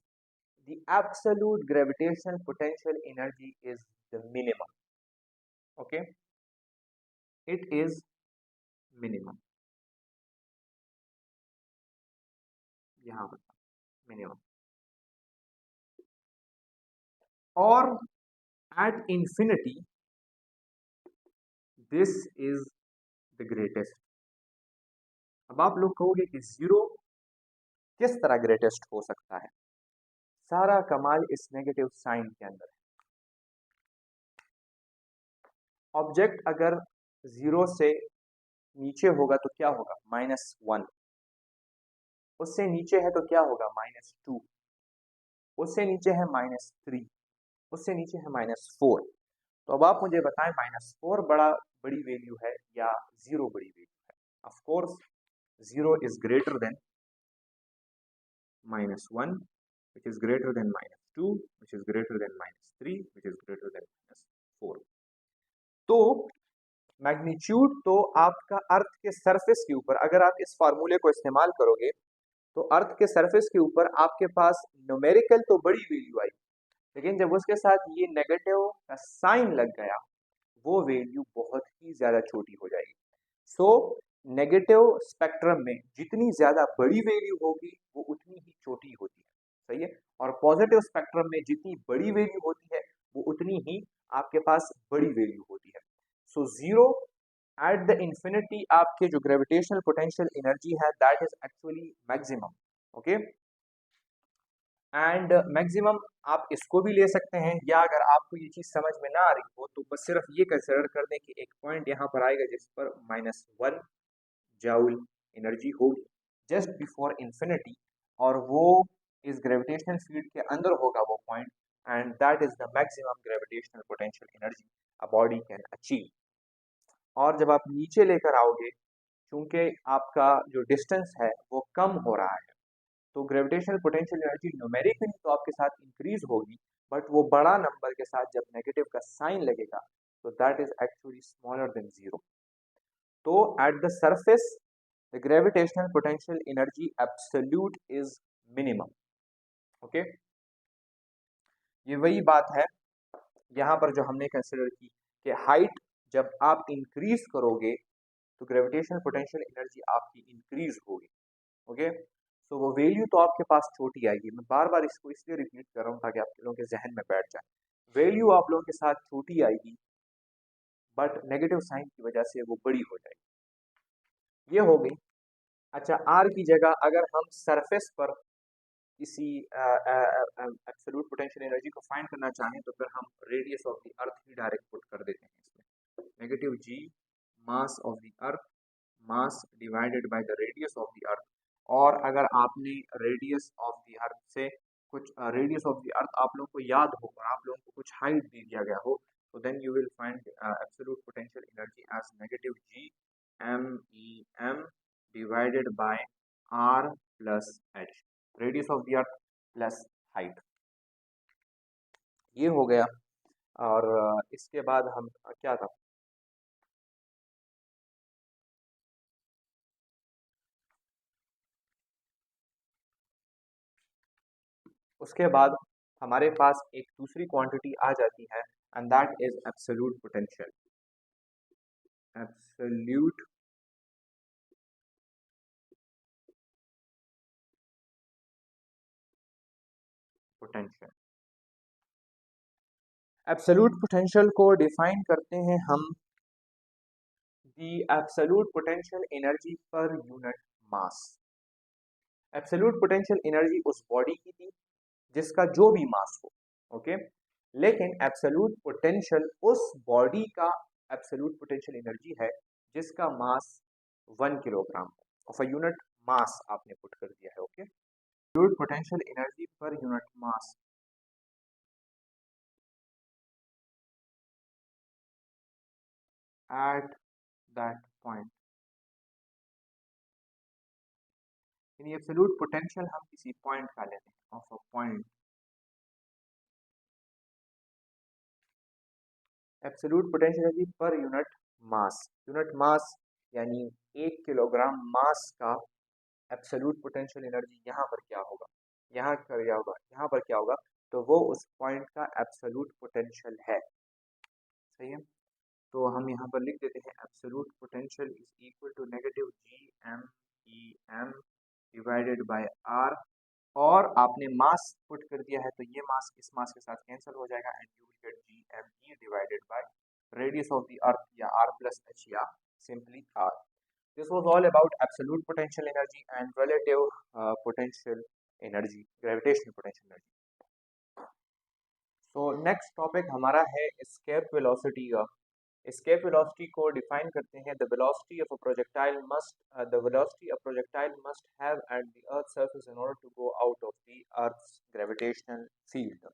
the absolute gravitational potential energy is the minimum। okay, it is minimum, यहाँ पर minimum, और at infinity this is the greatest। अब आप लोग कहोगे कि जीरो किस तरह ग्रेटेस्ट हो सकता है, सारा कमाल इस नेगेटिव साइन के अंदर है। ऑब्जेक्ट अगर जीरो से नीचे होगा तो क्या होगा, -1, उससे नीचे है तो क्या होगा, -2, उससे नीचे है -3, उससे नीचे है -4। तो अब आप मुझे बताएं -4 बड़ी वैल्यू है या जीरो बड़ी वैल्यू है। Of course zero is greater then -1 which is greater than -2, which is greater than -3, which is greater than -4. तो मैग्नीट्यूड तो आपका अर्थ के सरफेस के ऊपर, अगर आप इस फार्मूले को इस्तेमाल करोगे तो अर्थ के सरफेस के ऊपर आपके पास न्यूमेरिकल तो बड़ी वैल्यू आई, लेकिन जब उसके साथ ये नेगेटिव का साइन लग गया वो वैल्यू बहुत ही ज्यादा छोटी हो जाएगी। सो नेगेटिव स्पेक्ट्रम में जितनी ज्यादा बड़ी वैल्यू होगी वो उतनी ही छोटी होती है, सही है। और पॉजिटिव स्पेक्ट्रम में जितनी बड़ी वैल्यू होती है वो उतनी ही आपके पास बड़ी वैल्यू होती है। So zero at the infinity आपके जो ग्रेविटेशनल पोटेंशियल एनर्जी है that is actually maximum, okay. And maximum आप इसको भी ले सकते हैं, या अगर आपको ये चीज समझ में ना आ रही हो तो बस सिर्फ ये कंसिडर कर दें कि एक पॉइंट यहाँ पर आएगा जिस पर -1 जूल एनर्जी होगी जस्ट बिफोर इंफिनिटी, और वो इस ग्रेविटेशनल फील्ड के अंदर होगा वो point, and that is the maximum gravitational potential energy a body can achieve. और जब आप नीचे लेकर आओगे, क्योंकि आपका जो डिस्टेंस है वो कम हो रहा है, तो ग्रेविटेशनल पोटेंशियल एनर्जी न्यूमेरिकली तो आपके साथ इंक्रीज होगी, बट वो बड़ा नंबर के साथ जब नेगेटिव का साइन लगेगा तो that is actually smaller than zero. तो at the surface the gravitational potential energy absolute is minimum, okay. ये वही बात है यहाँ पर जो हमने कंसिडर की कि हाइट जब आप इंक्रीज करोगे तो ग्रेविटेशनल पोटेंशियल एनर्जी आपकी इंक्रीज होगी, ओके। सो वो वैल्यू तो आपके पास छोटी आएगी, मैं बार बार इसको इसलिए रिपीट कर रहा हूँ ताकि आप लोगों के जहन में बैठ जाए। वैल्यू आप लोगों के साथ छोटी आएगी बट नेगेटिव साइन की वजह से वो बड़ी हो जाएगी। ये हो गई। अच्छा, आर की जगह अगर हम सरफेस पर किसी एब्सोल्यूट पोटेंशियल एनर्जी को फाइंड करना चाहें तो फिर हम रेडियस ऑफ द अर्थ ही डायरेक्ट पुट कर देते हैं इसमें, negative G mass of the earth, mass divided by the radius of the earth. और अगर आपने रेडियस ऑफ द अर्थ से कुछ रेडियस ऑफ द अर्थ आप लोगों को याद हो और आप लोगों को कुछ हाइट दे दिया गया हो तो then you will find absolute potential energy as negative G M E M divided by R plus H, radius of the earth plus height. ये हो गया। और इसके बाद हम क्या था, उसके बाद हमारे पास एक दूसरी क्वांटिटी आ जाती है and that is absolute potential, absolute potential. Absolute potential को डिफाइन करते हैं हम the absolute potential energy per unit mass. Absolute potential energy उस बॉडी की थी जिसका जो भी मास हो, ओके। लेकिन एब्सोल्यूट पोटेंशियल उस बॉडी का एब्सोल्यूट पोटेंशियल एनर्जी है जिसका मास 1 kilogram of a unit mass आपने पुट कर दिया है, okay. Absolute potential energy per unit mass at that point, यानी एब्सोल्यूट पोटेंशियल हम किसी पॉइंट का लेते हैं, of a point. Absolute potential energy per unit mass यानी 1 किलोग्राम मास का एब्सोल्यूट पोटेंशियल एनर्जी यहाँ पर क्या होगा, यहाँ पर क्या होगा, यहाँ पर क्या होगा, तो वो उस पॉइंट का एब्सोल्यूट पोटेंशियल है, सही है। तो हम यहाँ पर लिख देते हैं absolute potential is equal to negative G M E M divided by R, और आपने मास पुट कर दिया है तो ये मास इस मास के साथ कैंसिल हो जाएगा and you will get G M E divided by radius of the earth या आर प्लस एच या simply R. This was all about absolute potential energy and relative potential energy, gravitational potential energy. So next topic हमारा है escape velocity का। escape velocity को define करते हैं the velocity of a projectile must have at the earth's surface in order to go out of the earth's gravitational field.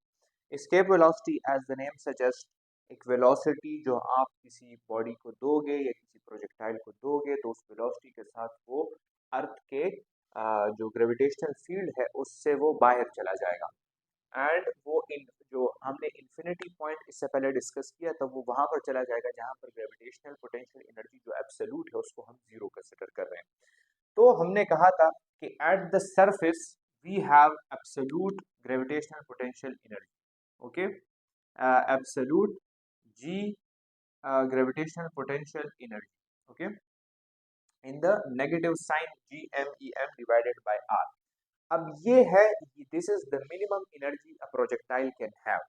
escape velocity as the name suggests एक वेलोसिटी जो आप किसी बॉडी को दोगे या किसी प्रोजेक्टाइल को दोगे तो उस वेलोसिटी के साथ वो अर्थ के जो ग्रेविटेशनल फील्ड है उससे वो बाहर चला जाएगा एंड वो इन जो हमने इन्फिनिटी पॉइंट इससे पहले डिस्कस किया था वो वहां पर चला जाएगा जहां पर ग्रेविटेशनल पोटेंशियल एनर्जी जो एब्सोल्यूट है उसको हम जीरो कंसिडर कर रहे हैं। तो हमने कहा था कि at the surface we have absolute gravitational potential energy, okay, absolute G gravitational potential energy, okay, in the negative sign GMEM divided by R। अब ये है, this is the minimum energy a projectile can have,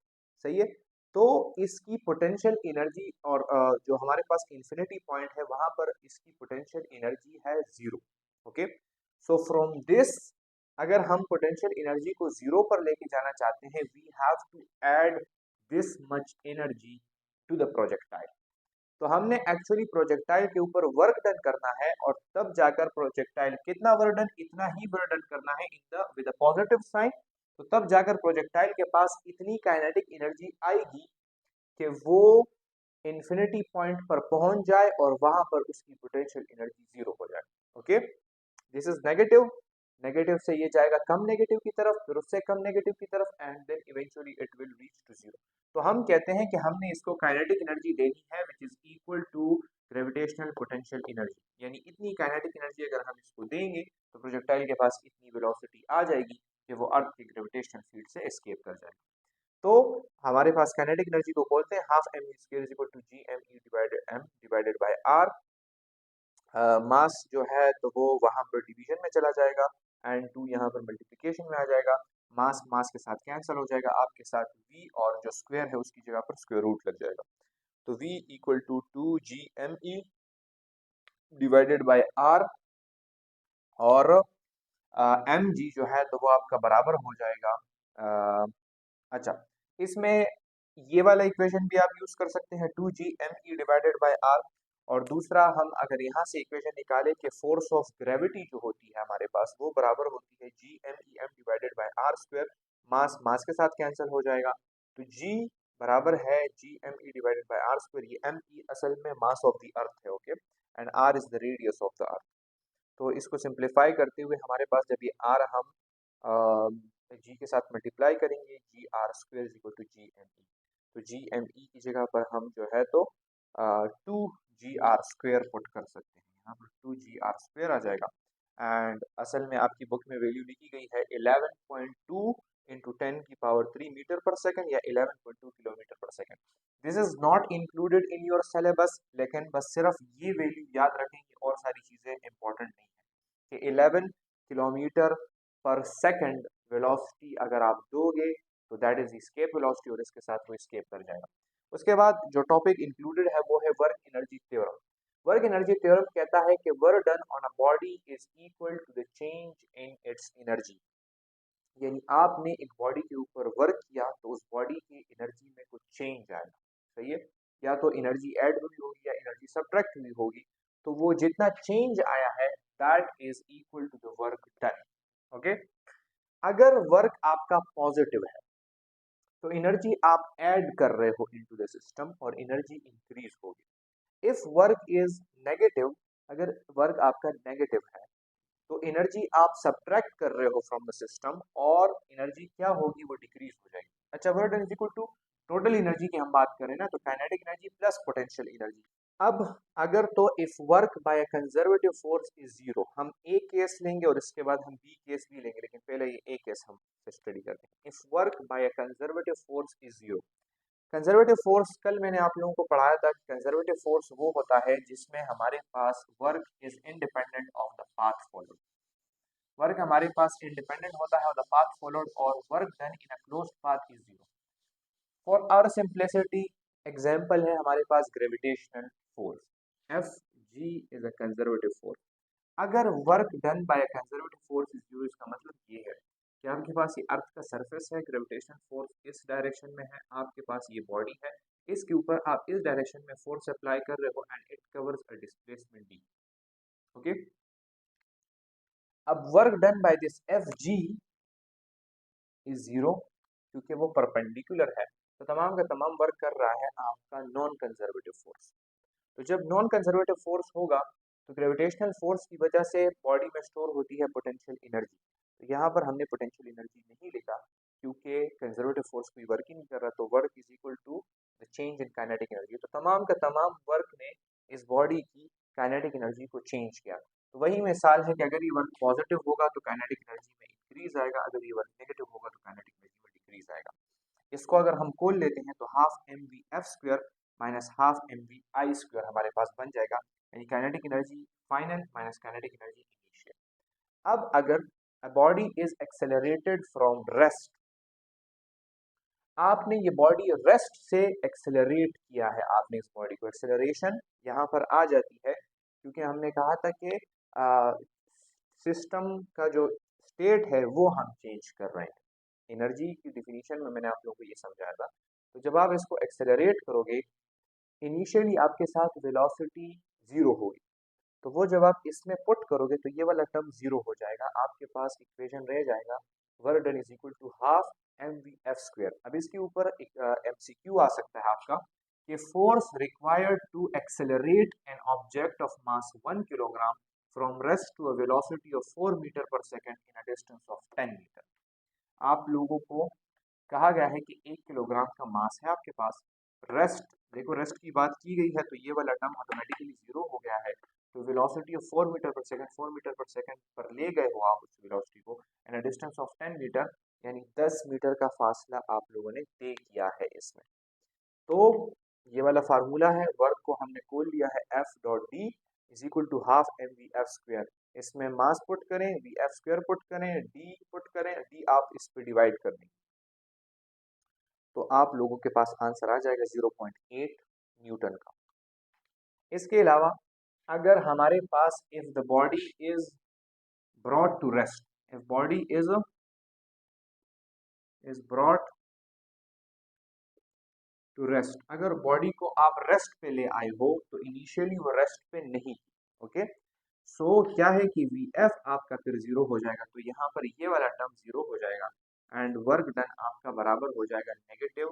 सही है। तो इसकी पोटेंशियल एनर्जी और जो हमारे पास इंफिनिटी पॉइंट है वहां पर इसकी पोटेंशियल एनर्जी है zero, okay. So from this अगर हम पोटेंशियल एनर्जी को जीरो पर लेके जाना चाहते हैं we have to add this much energy to the projectile. तो हमने एक्चुअली प्रोजेक्टाइल के ऊपर वर्क डन करना है और तब जाकर प्रोजेक्टाइल कितना वर्क डन, इतना ही वर्क डन करना है in the with a positive sign. तो तब जाकर प्रोजेक्टाइल के पास इतनी काइनेटिक एनर्जी आएगी कि वो इंफिनिटी पॉइंट पर पहुंच जाए और वहां पर उसकी पोटेंशियल एनर्जी जीरो हो जाए, okay. This is negative, negative से ये जाएगा कम नेगेटिव की तरफ, फिर उससे कम नेगेटिव की तरफ and then eventually it will reach to zero. तो हम कहते हैं कि हमने इसको काइनेटिक एनर्जी देनी है which is equal to gravitational potential energy, यानी इतनी काइनेटिक एनर्जी अगर हम इसको देंगे तो प्रोजेक्टाइल के पास इतनी वेलोसिटी आ जाएगी कि वो अर्थ की ग्रेविटेशनल फील्ड से एस्केप कर जाएगा। तो हमारे पास काइनेटिक एनर्जी को बोलते हैं half M square is equal to G M E divided by R. Mass जो है तो वो वहां पर डिवीजन में चला जाएगा एंड टू यहाँ पर मल्टीप्लिकेशन में आ जाएगा। मास मास के साथ कैंसिल हो जाएगा, आपके साथ v और जो स्क्वायर है उसकी जगह पर स्क्वायर रूट लग जाएगा। तो v equal to 2GME divided by r और mg जो है तो वो आपका बराबर हो जाएगा अच्छा, इसमें ये वाला इक्वेशन भी आप यूज कर सकते हैं 2GME डिवाइडेड बाय r। और दूसरा हम अगर यहाँ से इक्वेशन निकालें कि फोर्स ऑफ ग्रेविटी जो होती है हमारे पास वो बराबर होती है GMEM divided by r square. Mass mass के साथ कैंसिल हो जाएगा तो g बराबर है GME divided by r square. ये me असल में मास ऑफ द अर्थ है, okay, and r is the radius of the अर्थ। तो इसको सिंप्लीफाई करते हुए हमारे पास जब ये r हम g के साथ मल्टीप्लाई करेंगे G R square is equal to GME। तो GME की जगह पर हम जो है तो 2GR स्क्वायर पुट कर सकते हैं, यहाँ पर 2GR स्क्वायर आ जाएगा एंड असल में आपकी बुक में वैल्यू लिखी गई है 11.2 इंटू 10⁻³ मीटर पर सेकंड या 11.2 किलोमीटर पर second. This is not included in your syllabus, लेकिन बस सिर्फ ये वैल्यू याद रखेंगे और सारी चीज़ें इंपॉर्टेंट नहीं है कि 11 किलोमीटर पर सेकंड वेलोसिटी अगर आप दोगे तो दैट इज एस्केप वेलोसिटी और इसके साथ वो एस्केप कर जाएगा। उसके बाद जो टॉपिक इंक्लूडेड है वो है work energy theorem. Work energy theorem कहता है कि work done on a body is equal to the change in its energy, यानी आपने एक बॉडी के ऊपर वर्क किया तो उस बॉडी की एनर्जी में कुछ चेंज आएगा, सही है, या तो एनर्जी ऐड हुई होगी या एनर्जी सब्ट्रैक्ट हुई होगी, तो वो जितना चेंज आया है that is equal to the work done, okay. अगर वर्क आपका पॉजिटिव है तो एनर्जी आप ऐड कर रहे हो इनटू द सिस्टम और एनर्जी इंक्रीज होगी। इफ वर्क इज नेगेटिव, अगर वर्क आपका नेगेटिव है तो एनर्जी आप सब्ट्रैक्ट कर रहे हो फ्रॉम द सिस्टम और एनर्जी क्या होगी वो डिक्रीज हो जाएगी। अच्छा, work is equal to total energy की हम बात करें ना तो kinetic energy plus potential energy. अब अगर तो if work by a conservative force is zero, हम ए केस लेंगे और इसके बाद हम बी केस भी लेंगे, लेकिन पहले ये ए केस हम स्टडी करते हैं। If work by a conservative force is zero, conservative force कल मैंने आप लोगों को पढ़ाया था कि कंजर्वेटिव फोर्स वो होता है जिसमें हमारे पास work is independent of the path followed. Work हमारे पास इंडिपेंडेंट होता है ऑफ द पाथ फॉलोड और work done in a closed path is zero. For our simplicity example है हमारे पास gravitational force, F G is a conservative force. अगर work done by a conservative force is zero, इसका मतलब ये है कि आपके पास ये अर्थ का सरफेस है, ग्रेविटेशनल फोर्स इस डायरेक्शन में है, आपके पास ये बॉडी है, इसके ऊपर आप इस डायरेक्शन में फोर्स अप्लाई कर रहे हो and it covers a displacement D, okay. अब work done by this F G is zero क्योंकि वो परपेंडिकुलर है, तो तमाम का तमाम वर्क कर रहा है आपका नॉन कंजर्वेटिव फोर्स। तो जब नॉन कंजर्वेटिव फोर्स होगा तो ग्रेविटेशनल फोर्स की वजह से बॉडी में स्टोर होती है पोटेंशियल एनर्जी। तो यहाँ पर हमने पोटेंशियल एनर्जी नहीं लिखा क्योंकि कंजर्वेटिव फोर्स कोई वर्क ही नहीं कर रहा, तो work is equal to the change in kinetic energy. तो तमाम का तमाम वर्क ने इस बॉडी की काइनेटिक एनर्जी को चेंज किया। तो वही मिसाल है कि अगर ये वर्क पॉजिटिव होगा तो काइनेटिक एनर्जी में इंक्रीज आएगा, अगर ये वर्क नेगेटिव होगा तो काइनेटिक एनर्जी में डिक्रीज आएगा। इसको अगर हम खोल लेते हैं तो half M V F square minus half M V I square हमारे पास बन जाएगा, यानी kinetic energy final minus kinetic energy initial. अब अगर a body is accelerated from rest, आपने ये बॉडी रेस्ट से एक्सेलरेट किया है, आपने इस बॉडी को, एक्सेलरेशन यहाँ पर आ जाती है क्योंकि हमने कहा था कि सिस्टम का जो स्टेट है वो हम चेंज कर रहे हैं। एनर्जी की डिफिनीशन में मैंने आप लोगों को ये समझाया था। तो जब आप इसको एक्सेलरेट करोगे, इनिशियली आपके साथ वेलोसिटी जीरो होगी, तो वो जब आप इसमें पुट करोगे तो ये वाला टर्म जीरो हो जाएगा, आपके पास इक्वेशन रह जाएगा work done is equal to half M V F square. अब इसके ऊपर एक एमसीक्यू आ सकता है आपका कि force required to accelerate an object of mass 1 kilogram from rest to a velocity of 4 metre पर second in a distance of 10 metre. आप लोगों को कहा गया है कि 1 किलोग्राम का मास है आपके पास, रेस्ट, देखो रेस्ट की बात की गई है तो ये वाला टर्म ऑटोमेटिकली जीरो हो गया है। तो वेलोसिटी ऑफ 4 मीटर पर सेकंड, 4 मीटर पर सेकंड पर ले गए हो आप उस वेलोसिटी को and a distance of 10 metre, यानी 10 मीटर का फासला आप लोगों ने तय किया है इसमें। तो ये वाला फार्मूला है, वर्क को हमने खोल लिया है F dot D is equal to half M V F square. इसमें मास पुट करें, वी एफ स्क्वायर पुट करें, डी पुट करें, डी आप इस पे डिवाइड कर दें तो आप लोगों के पास आंसर आ जाएगा 0.8 न्यूटन का। इसके अलावा अगर हमारे पास if the body is brought to rest, if body is brought to rest, अगर बॉडी को आप रेस्ट पे ले आए हो तो इनिशियली वो रेस्ट पे नहीं, ओके। सो क्या है कि वी एफ आपका फिर जीरो हो जाएगा, तो यहाँ पर ये वाला टर्म जीरो हो जाएगा एंड वर्क डन आपका बराबर हो जाएगा negative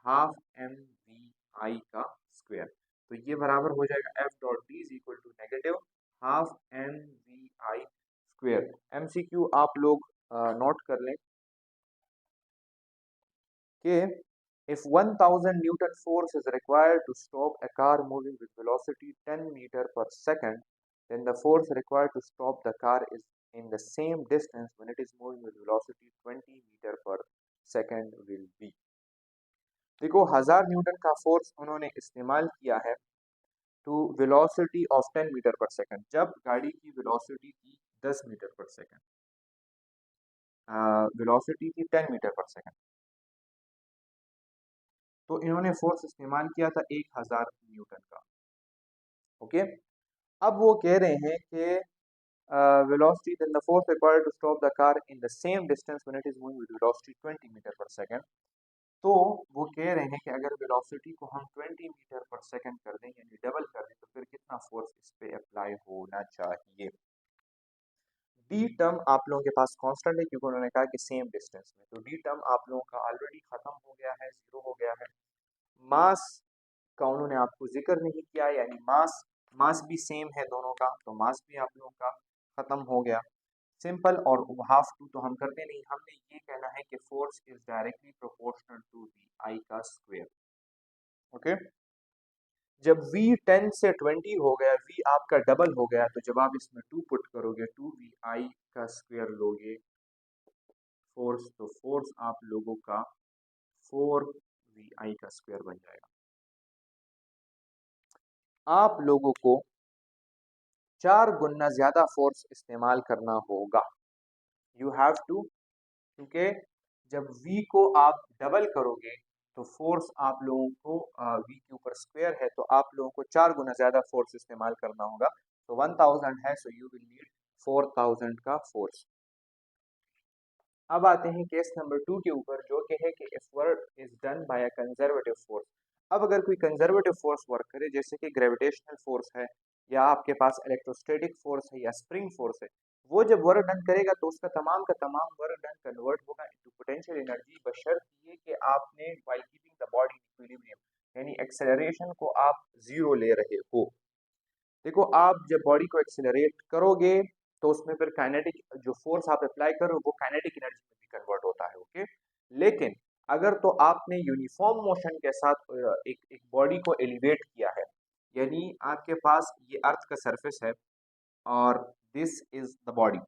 half M V I का स्क्वायर। तो ये बराबर हो जाएगा F dot D is equal to negative half M V I square. MCQ आप लोग नोट कर लें कि if 1000 Newton force is required to stop a car moving with velocity 10 meter per second, then the force required to stop the car is in the same distance when it is moving with velocity 20 meter per second will be। देखो 1000 न्यूटन का फोर्स उन्होंने इस्तेमाल किया है टू वेलोसिटी ऑफ 10 मीटर पर सेकंड, जब गाड़ी की वेलोसिटी थी 10 मीटर पर सेकंड, वेलोसिटी थी 10 मीटर पर सेकंड, तो इन्होंने फोर्स इस्तेमाल किया था 1000 न्यूटन का, ओके। अब वो कह रहे हैं कि velocity then the force required to stop the car in the same distance when it is moving with velocity 20 metre पर सेकंड। तो वो कह रहे हैं कि अगर वेलोसिटी को हम 20 मीटर पर सेकंड कर दें यानी डबल कर दें तो फिर कितना फोर्स इस पे अप्लाई होना चाहिए। डी टर्म आप लोगों के पास कांस्टेंट है क्योंकि उन्होंने कहा कि सेम डिस्टेंस में, तो डी टर्म आप लोगों का ऑलरेडी खत्म हो गया है, जीरो हो गया है। मास का उन्होंने आपको जिक्र नहीं किया, यानी मास भी सेम है दोनों का, तो मास भी आप लोगों का खत्म हो गया। सिंपल, और हाफ टू तो हम करते नहीं, हमने ये कहना है कि force is directly proportional to V I का स्क्वायर, ओके। जब v 10 से 20 हो गया, v आपका डबल हो गया, तो जब आप इसमें 2 पुट करोगे 2 वी आई का स्क्वायर लोगे फोर्स, तो फोर्स आप लोगों का 4 वी आई का स्क्वायर बन जाएगा। आप लोगों को 4 गुना ज्यादा फोर्स इस्तेमाल करना होगा, यू हैव टू, क्योंकि जब v को आप डबल करोगे तो फोर्स आप लोगों को v के ऊपर स्क्वायर है, तो आप लोगों को 4 गुना ज्यादा फोर्स इस्तेमाल करना होगा। तो 1000 है, सो यू विल नीड 4000 का फोर्स। अब आते हैं केस नंबर 2 के ऊपर, जो कि है कि if work is done by a conservative force. अब अगर कोई कंजर्वेटिव फोर्स वर्क करे, जैसे कि ग्रेविटेशनल फोर्स है या आपके पास इलेक्ट्रोस्टैटिक फोर्स है या स्प्रिंग फोर्स है, वो जब वर्क डन करेगा तो उसका तमाम का तमाम वर्क डन कन्वर्ट होगा इनटू पोटेंशियल एनर्जी, बशर्ते ये कि आपने while keeping the body in equilibrium, यानी एक्सेलरेशन को आप जीरो ले रहे हो। देखो, आप जब बॉडी को एक्सेलरेट करोगे तो उसमें फिर काइनेटिक जो फोर्स आप अप्लाई करो वो काइनेटिक एनर्जी में भी कन्वर्ट होता है, ओके। लेकिन अगर तो आपने यूनिफॉर्म मोशन के साथ एक बॉडी को एलिवेट किया है, यानी आपके पास ये अर्थ का सरफेस है और दिस इज द बॉडी,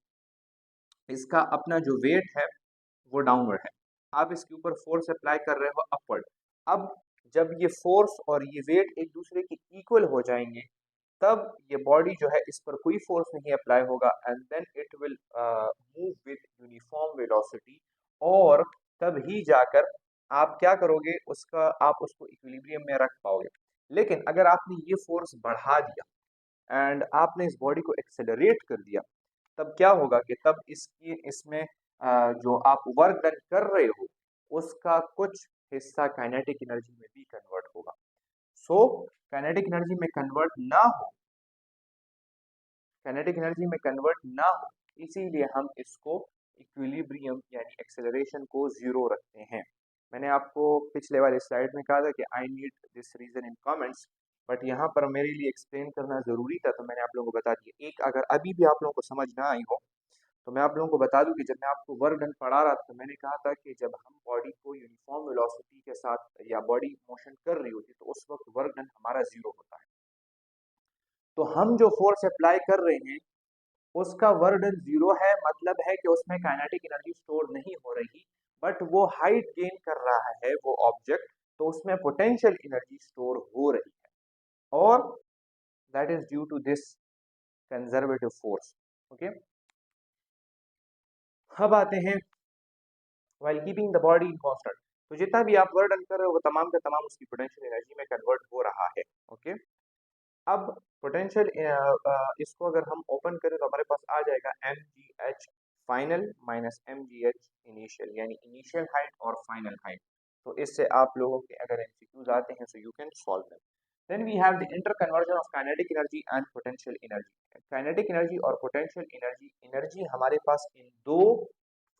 इसका अपना जो वेट है वो डाउनवर्ड है, आप इसके ऊपर फोर्स अप्लाई कर रहे हो अपवर्ड। अब जब ये फोर्स और ये वेट एक दूसरे के इक्वल हो जाएंगे तब ये बॉडी जो है इस पर कोई फोर्स नहीं अप्लाई होगा and then it will move with uniform velocity, और तब ही जाकर आप क्या करोगे, उसका आप उसको इक्विलिब्रियम में रख पाओगे। लेकिन अगर आपने ये फोर्स बढ़ा दिया एंड आपने इस बॉडी को एक्सेलरेट कर दिया, तब क्या होगा कि तब इसकी इसमें जो आप वर्क डन कर रहे हो उसका कुछ हिस्सा काइनेटिक एनर्जी में भी कन्वर्ट होगा। सो काइनेटिक एनर्जी में कन्वर्ट ना हो, काइनेटिक एनर्जी में कन्वर्ट ना हो, इसीलिए हम इसको इक्विलिब्रियम यानी एक्सेलरेशन को जीरो रखते हैं। मैंने आपको पिछले वाले स्लाइड में कहा था कि I need this reason in comments, but यहाँ पर मेरे लिए एक्सप्लेन करना ज़रूरी था तो मैंने आप लोगों को बता दिया। एक अगर अभी भी आप लोगों को समझ ना आई हो तो मैं आप लोगों को बता दूं कि जब मैं आपको वर्क डन पढ़ा रहा था तो मैंने कहा था कि जब हम बॉडी को यूनिफॉर्म वेलोसिटी के साथ या बॉडी मोशन कर रही होती तो उस वक्त वर्क डन हमारा जीरो होता है। तो हम जो फोर्स अप्लाई कर रहे हैं उसका वर्क डन जीरो है, मतलब है कि उसमें काइनेटिक एनर्जी स्टोर नहीं हो रही, बट वो हाइट गेन कर रहा है वो ऑब्जेक्ट, तो उसमें पोटेंशियल एनर्जी स्टोर हो रही है, और that is due to this conservative force, okay. अब आते हैं while keeping the body in constant, तो जितना भी आप वर्क डन कर रहे हो वो तमाम का तमाम उसकी पोटेंशियल एनर्जी में कन्वर्ट हो रहा है, ओके। अब पोटेंशियल इसको अगर हम ओपन करें तो हमारे पास आ जाएगा M G H final minus M G H initial, यानी इनिशियल हाइट और फाइनल हाइट। तो इससे आप लोगों के अगर एमसीक्यूज आते हैं so you can solve them. Then we have the interconversion of kinetic energy and potential energy. Kinetic energy और पोटेंशियल एनर्जी, एनर्जी हमारे पास इन दो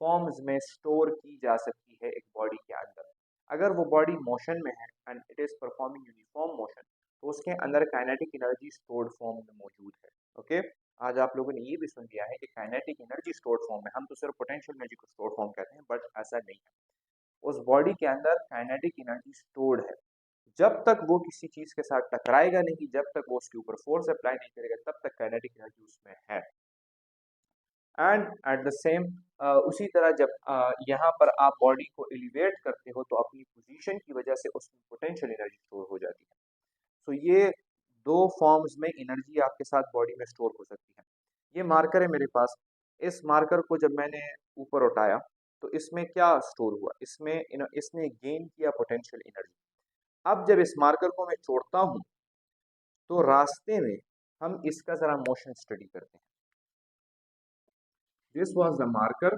फॉर्म्स में स्टोर की जा सकती है एक बॉडी के अंदर। अगर वो बॉडी मोशन में है and it is performing uniform motion तो उसके अंदर काइनेटिक एनर्जी स्टोर्ड फॉर्म में मौजूद है, ओके। आज आप लोगों ने ये भी सुन लिया है कि काइनेटिक एनर्जी स्टोर्ड फॉर्म में, हम तो सिर्फ पोटेंशियल एनर्जी को स्टोर्ड फॉर्म कहते हैं, बट ऐसा नहीं है। उस बॉडी के अंदर काइनेटिक एनर्जी स्टोर्ड है, जब तक वो किसी चीज के साथ टकराएगा नहीं, जब तक वो उसके ऊपर फोर्स अप्लाई नहीं करेगा, तब तक काइनेटिक एनर्जी उसमें है। एंड एट द सेम उसी तरह जब यहाँ पर आप बॉडी को एलिवेट करते हो तो अपनी पोजीशन की वजह से उसमें पोटेंशियल एनर्जी स्टोर हो जाती है। तो ये दो फॉर्म्स में एनर्जी आपके साथ बॉडी में स्टोर हो सकती है। ये मार्कर है मेरे पास, इस मार्कर को जब मैंने ऊपर उठाया तो इसमें क्या स्टोर हुआ, इसमें इसने गेन किया पोटेंशियल एनर्जी। अब जब इस मार्कर को मैं छोड़ता हूँ तो रास्ते में हम इसका जरा मोशन स्टडी करते हैं। दिस वाज द मार्कर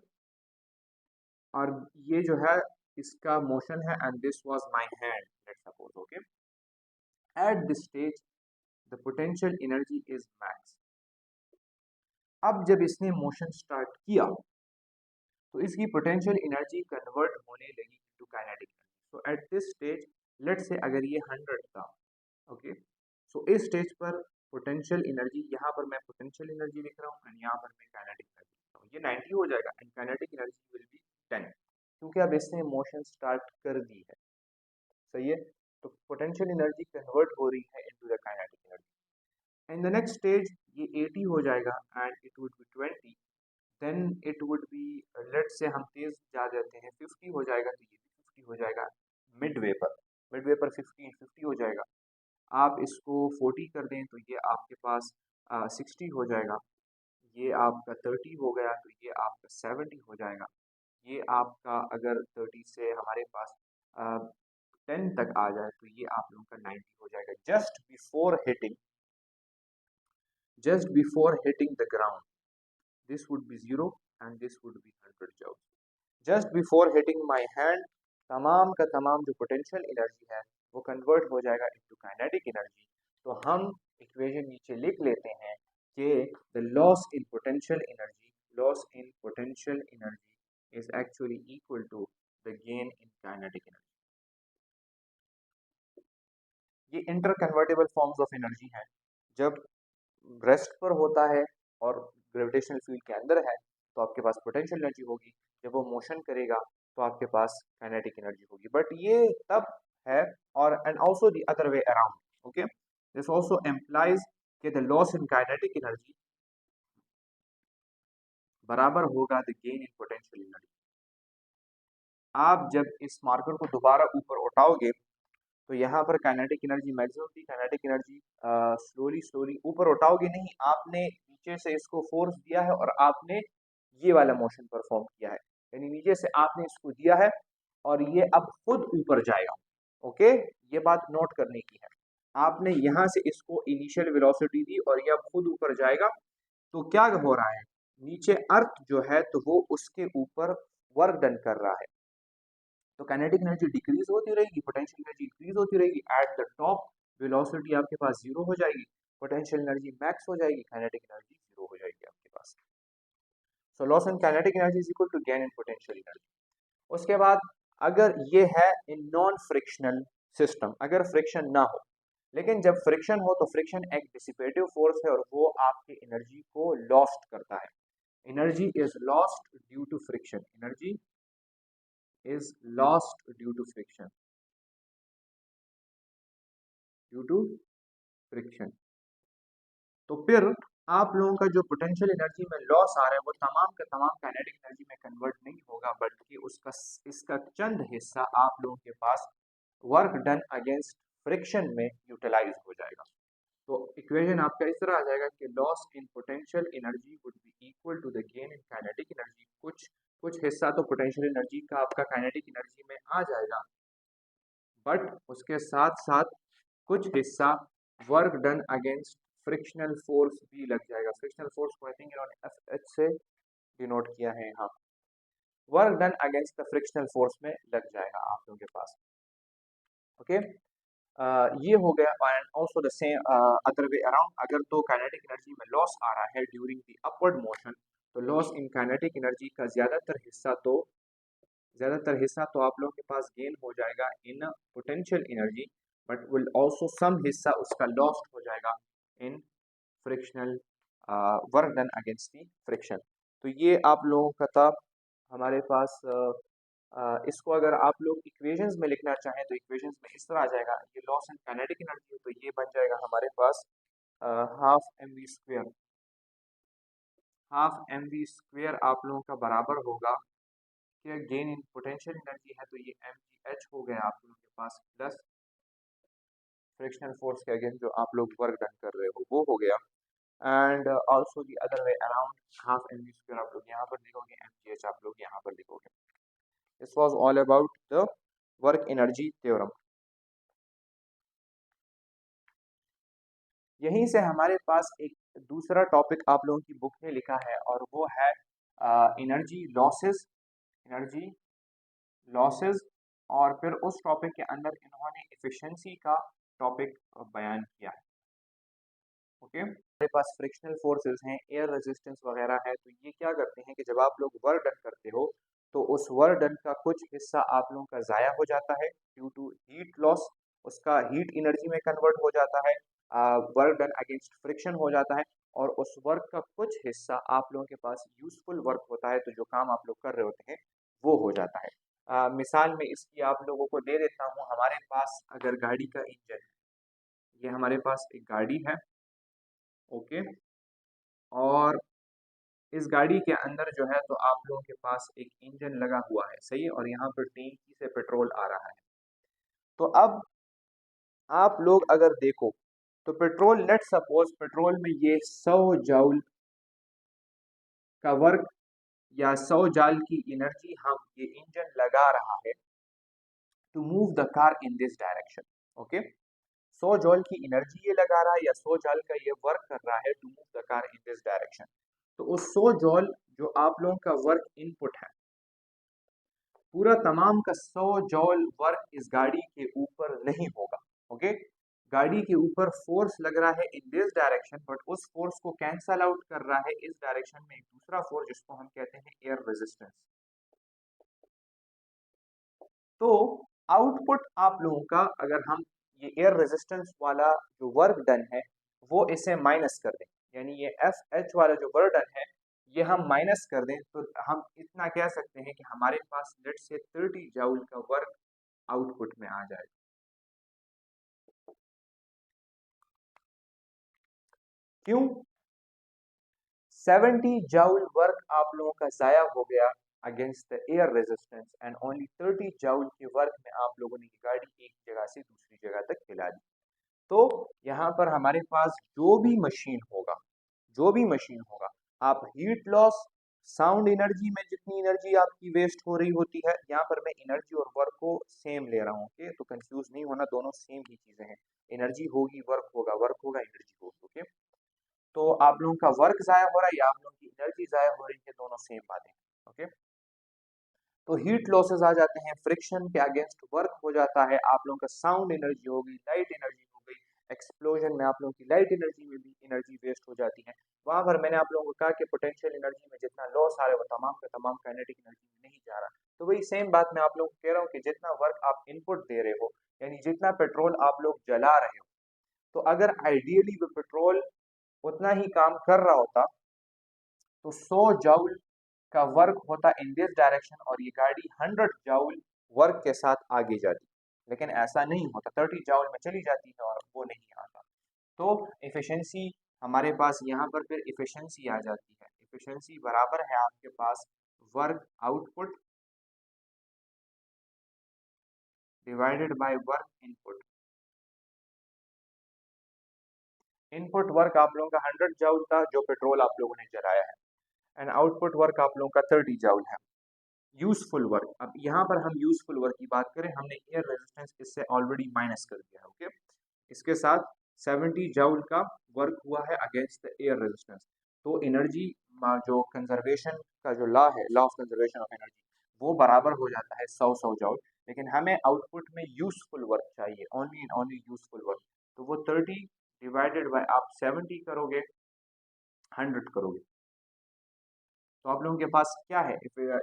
और ये जो है इसका मोशन है and this was my hand, let's suppose, okay. Eight this stage the potential energy is max. अब जब इसने मोशन स्टार्ट किया तो इसकी पोटेंशियल एनर्जी कन्वर्ट होने लगी to kinetic energy. So at this stage let's say अगर ये 100 था, ओके, सो इस स्टेज पर पोटेंशियल एनर्जी, यहाँ पर मैं पोटेंशियल एनर्जी लिख रहा हूँ एंड यहाँ पर मैं काइनेटिक एनर्जी लिख रहा हूँ, ये 90 हो जाएगा and kinetic energy will be 10, क्योंकि अब इसने मोशन स्टार्ट कर दी है, सही है। तो पोटेंशियल एनर्जी कन्वर्ट हो रही है into the kinetic energy. In the next stage ये 80 हो जाएगा and it would be 20, then it would be, let say हम तेज जा जाते हैं, 50 हो जाएगा तो ये भी 50 हो जाएगा। मिड वे पर 50 हो जाएगा। आप इसको 40 कर दें तो ये आपके पास 60 हो जाएगा। ये आपका 30 हो गया तो ये आपका 70 हो जाएगा। ये आपका अगर 30 से हमारे पास 10 तक आ जाए तो ये आप लोगों का 90 हो जाएगा। Just before hitting the ground this would be 0 and this would be 100 joules. Just before hitting my hand, तमाम का तमाम जो पोटेंशियल एनर्जी है वो कन्वर्ट हो जाएगा इनटू काइनेटिक एनर्जी। तो हम इक्वेशन नीचे लिख लेते हैं कि the loss in potential energy is actually equal to the gain in kinetic energy. ये interconvertible forms of energy हैं। जब रेस्ट पर होता है और ग्रेविटेशनल फील्ड के अंदर है तो आपके पास पोटेंशियल एनर्जी होगी। जब वो मोशन करेगा तो आपके पास काइनेटिक एनर्जी होगी। बट ये तब है, और and also the other way around, okay. This also implies कि the loss in kinetic energy बराबर होगा the gain in potential energy. आप जब इस मार्कर को दोबारा ऊपर उठाओगे तो यहाँ पर काइनेटिक एनर्जी मैक्सिमम थी, काइनेटिक एनर्जी स्लोली स्लोली ऊपर उठाओगे नहीं, आपने नीचे से इसको फोर्स दिया है और आपने ये वाला मोशन परफॉर्म किया है, यानी नीचे से आपने इसको दिया है और ये अब खुद ऊपर जाएगा। ओके, ये बात नोट करने की है। आपने यहाँ से इसको इनिशियल वेलोसिटी दी और ये अब खुद ऊपर जाएगा। तो क्या हो रहा है, नीचे अर्थ जो है तो वो उसके ऊपर वर्क डन कर रहा है, तो काइनेटिक एनर्जी डिक्रीज होती रहेगी, पोटेंशियल एनर्जी इंक्रीज होती रहेगी। एट द टॉप वेलोसिटी आपके पास जीरो हो जाएगी, पोटेंशियल एनर्जी मैक्स हो जाएगी, काइनेटिक एनर्जी जीरो हो जाएगी आपके पास। So loss in kinetic energy is equal to gain in potential energy. उसके बाद अगर ये है इन नॉन फ्रिक्शनल सिस्टम, अगर फ्रिक्शन ना हो, लेकिन जब फ्रिक्शन हो तो फ्रिक्शन एक डिसिपेटिव फोर्स है और वो आपके एनर्जी को लॉस्ट करता है। Energy is lost due to friction, energy is lost due to friction, due to friction। तो फिर आप लोगों का जो पोटेंशियल एनर्जी में लॉस आ रहा है वो तमाम का तमाम काइनेटिक एनर्जी में कन्वर्ट नहीं होगा, बल्कि उसका इसका चंद हिस्सा आप लोगों के पास वर्क डन अगेंस्ट फ्रिक्शन में यूटिलाइज हो जाएगा। तो इक्वेशन आपका इस तरह आ जाएगा कि loss in potential energy would be equal to the gain in kinetic energy. कुछ हिस्सा तो पोटेंशियल एनर्जी का आपका काइनेटिक एनर्जी में आ जाएगा, बट उसके साथ साथ कुछ हिस्सा work done against frictional force भी लग जाएगा। फ्रिक्शनल फोर्स को आई थिंक इन्होंने एफ एच से डिनोट किया है यहाँ। Work done against the frictional force में लग जाएगा आप लोगों के पास। ओके, ये हो गया। And also the same other way around, अगर तो काइनेटिक एनर्जी में लॉस आ रहा है ड्यूरिंग द अपवर्ड मोशन, तो लॉस इन काइनेटिक एनर्जी का ज़्यादातर हिस्सा तो आप लोगों के पास गेन हो जाएगा in potential energy, but will also some हिस्सा उसका लॉस्ट हो जाएगा in frictional work done against the friction. तो ये आप लोगों का था हमारे पास। इसको अगर आप लोग इक्वेशंस में लिखना चाहें तो इक्वेशंस में इस तरह आ जाएगा, ये लॉस इन काइनेटिक एनर्जी है तो ये बन जाएगा हमारे पास half M V square. Half M V square आप लोगों का बराबर होगा कि गेन इन पोटेंशियल एनर्जी है तो ये एम जी एच हो गया आप लोगों के पास, प्लस फ्रिक्शनल फोर्स के अगेंस्ट जो आप लोग वर्क डन कर रहे हो वो हो गया। And also the other way around, half M V square आप लोग यहाँ पर लिखोगे, एम जी एच आप लोग यहाँ पर लिखोगे। This was all about the work energy theorem. यहीं से हमारे पास एक दूसरा टॉपिक आप लोगों की बुक में लिखा है और वो है एनर्जी लॉसेस, एनर्जी लॉसेस। और फिर उस टॉपिक के अंदर इन्होंने एफिशिएंसी का टॉपिक बयान किया है। ओके, हमारे पास फ्रिक्शनल फोर्सेस हैं, एयर रेजिस्टेंस वगैरह है, तो ये क्या करते हैं कि जब आप लोग वर्क डन करते हो तो उस वर्क डन का कुछ हिस्सा आप लोगों का ज़ाया हो जाता है ड्यू टू हीट लॉस, उसका हीट एनर्जी में कन्वर्ट हो जाता है, वर्क डन अगेंस्ट फ्रिक्शन हो जाता है, और उस वर्क का कुछ हिस्सा आप लोगों के पास यूजफुल वर्क होता है, तो जो काम आप लोग कर रहे होते हैं वो हो जाता है। मिसाल में इसकी आप लोगों को दे देता हूँ, हमारे पास अगर गाड़ी का इंजन है, ये हमारे पास एक गाड़ी है, ओके, और इस गाड़ी के अंदर जो है तो आप लोगों के पास एक इंजन लगा हुआ है, सही है, और यहाँ पर टैंकी से पेट्रोल आ रहा है। तो अब आप लोग अगर देखो तो पेट्रोल, लेट सपोज पेट्रोल में ये 100 जूल का वर्क या 100 जूल की एनर्जी हम ये इंजन लगा रहा है to move the car in this direction. Okay, 100 joule की एनर्जी ये लगा रहा है या 100 जूल का ये वर्क कर रहा है to move the car in this direction. तो उस 100 जूल जो आप लोगों का वर्क इनपुट है, पूरा तमाम का 100 जूल वर्क इस गाड़ी के ऊपर नहीं होगा। ओके, गाड़ी के ऊपर फोर्स लग रहा है इन दिस डायरेक्शन, बट उस फोर्स को कैंसल आउट कर रहा है इस डायरेक्शन में एक दूसरा फोर्स जिसको हम कहते हैं एयर रेजिस्टेंस। तो आउटपुट आप लोगों का, अगर हम ये एयर रेजिस्टेंस वाला जो वर्क डन है वो इसे माइनस कर दें, यानी ये एफ एच वाला जो बर्डन है ये हम माइनस कर दें तो हम इतना कह सकते हैं कि हमारे पास लेट से 30 जूल का वर्क आउटपुट में आ जाए। क्यों? 70 जूल वर्क आप लोगों का जाया हो गया against the air resistance and only 30 joule के वर्क में आप लोगों ने गाड़ी एक जगह से दूसरी जगह तक हिला दी। तो यहाँ पर हमारे पास जो भी मशीन होगा आप हीट लॉस, साउंड एनर्जी में जितनी एनर्जी आपकी वेस्ट हो रही होती है, यहाँ पर मैं एनर्जी और वर्क को सेम ले रहा हूँ, ओके? तो कंफ्यूज नहीं होना, दोनों सेम ही चीजें हैं। एनर्जी होगी वर्क होगा, वर्क होगा एनर्जी होगी, ओके? तो आप लोगों का वर्क जाया हो रहा है या आप लोगों की एनर्जी जाया हो रही है, दोनों सेम बातें, ओके? तो हीट लॉसेस आ जाते हैं, फ्रिक्शन के अगेंस्ट वर्क हो जाता है, आप लोगों का साउंड एनर्जी हो गई, लाइट एनर्जी हो गई, एक्सप्लोजन में आप लोगों की लाइट एनर्जी में भी एनर्जी वेस्ट हो जाती है। वहां पर मैंने आप लोगों को कहा कि पोटेंशियल एनर्जी में जितना लॉस आ रहा है वो तमाम का तमाम काइनेटिक एनर्जी में नहीं जा रहा। तो वही सेम बात मैं आप लोगों को कह रहा हूँ कि जितना वर्क आप इनपुट दे रहे हो, यानी जितना पेट्रोल आप लोग जला रहे हो, तो अगर आइडियली वो पेट्रोल उतना ही काम कर रहा होता तो 100 जूल का वर्क होता इन दिस डायरेक्शन और ये गाड़ी 100 जूल वर्क के साथ आगे जाती, लेकिन ऐसा नहीं होता, 30 जूल में चली जाती है और वो नहीं आता। तो इफिशियंसी हमारे पास यहाँ पर फिर इफिशियंसी आ जाती है। इफिशियंसी बराबर है आपके पास work output divided by work input. Input work आप लोगों का 100 जूल था जो पेट्रोल आप लोगों ने जलाया है, एंड आउटपुट वर्क आप लोगों का 30 जूल है। यूजफुल वर्क, अब यहाँ पर हम यूजफुल वर्क की बात करें, हमने एयर रेजिस्टेंस इससे ऑलरेडी माइनस कर दिया है, ओके? इसके साथ 70 जूल का वर्क हुआ है अगेंस्ट द एयर रेजिस्टेंस। तो एनर्जी जो कंजर्वेशन का जो लॉ है, law of conservation of energy, वो बराबर हो जाता है 100 जूल, लेकिन हमें आउटपुट में यूजफुल वर्क चाहिए, only and only useful work. तो वो 30 डिवाइडेड बाय आप 70 करोगे, 100 करोगे, तो आप लोगों के पास क्या है,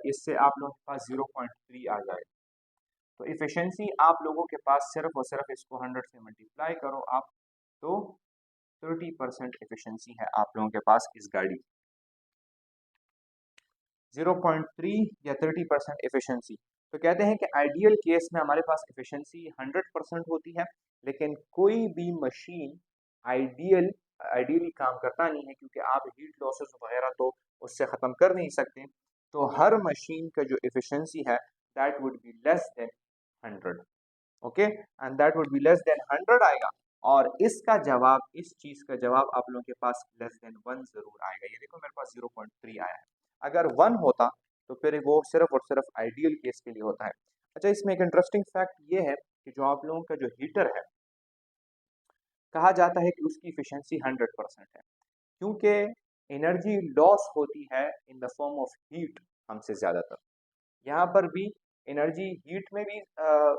इससे आप लोगों के पास 0.3 आ जाएगा। तो इफिशियंसी आप लोगों के पास सिर्फ और सिर्फ इसको 100 से मल्टीप्लाई करो आप, तो 30% इफिशियंसी है आप लोगों के पास इस गाड़ी की। 0.3 या 30% इफिशियंसी। तो कहते हैं कि आइडियल केस में हमारे पास इफिशियंसी 100% होती है, लेकिन कोई भी मशीन आइडियली काम करता नहीं है, क्योंकि आप हीट लॉसेस वगैरह तो उससे ख़त्म कर नहीं सकते। तो हर मशीन का जो इफिशियंसी है that would be less than 100, okay? And that would be less than 100 आएगा, और इसका जवाब, इस चीज़ का जवाब आप लोगों के पास लेस देन 1 जरूर आएगा। ये देखो मेरे पास 0.3 आया है, अगर 1 होता तो फिर वो सिर्फ और सिर्फ आइडियल केस के लिए होता है। अच्छा, इसमें एक इंटरेस्टिंग फैक्ट ये है कि जो आप लोगों का जो हीटर है, कहा जाता है कि उसकी इफिशियंसी 100% है, क्योंकि एनर्जी लॉस होती है in the form of heat हमसे ज़्यादातर। यहाँ पर भी एनर्जी हीट में भी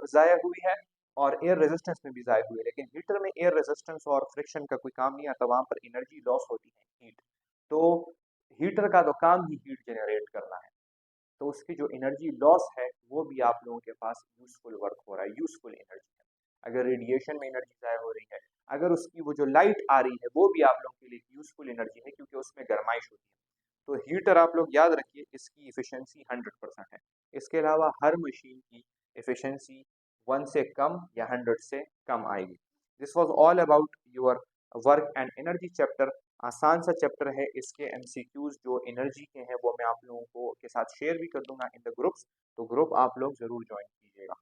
ज़ाया हुई है और एयर रेजिस्टेंस में भी ज़ाया हुई है, लेकिन हीटर में एयर रेजिस्टेंस और फ्रिक्शन का कोई काम नहीं आता, वहाँ पर एनर्जी लॉस होती है, हीट। तो हीटर का तो काम ही हीट जनरेट करना है, तो उसकी जो एनर्जी लॉस है वो भी आप लोगों के पास यूजफुल वर्क हो रहा है, यूजफुल एनर्जी है। अगर रेडिएशन में एनर्जी ज़ाया हो रही है, अगर उसकी वो जो लाइट आ रही है वो भी आप लोगों के लिए यूजफुल एनर्जी है, क्योंकि उसमें गर्माइश होती है। तो हीटर आप लोग याद रखिए, इसकी इफिशियंसी 100% है। इसके अलावा हर मशीन की इफिशियंसी 1 से कम या 100 से कम आएगी। This was all about your work and energy chapter. आसान सा चैप्टर है, इसके एमसीक्यूज जो एनर्जी के हैं वो मैं आप लोगों को के साथ शेयर भी कर दूंगा इन द ग्रुप्स, तो ग्रुप आप लोग जरूर ज्वाइन कीजिएगा।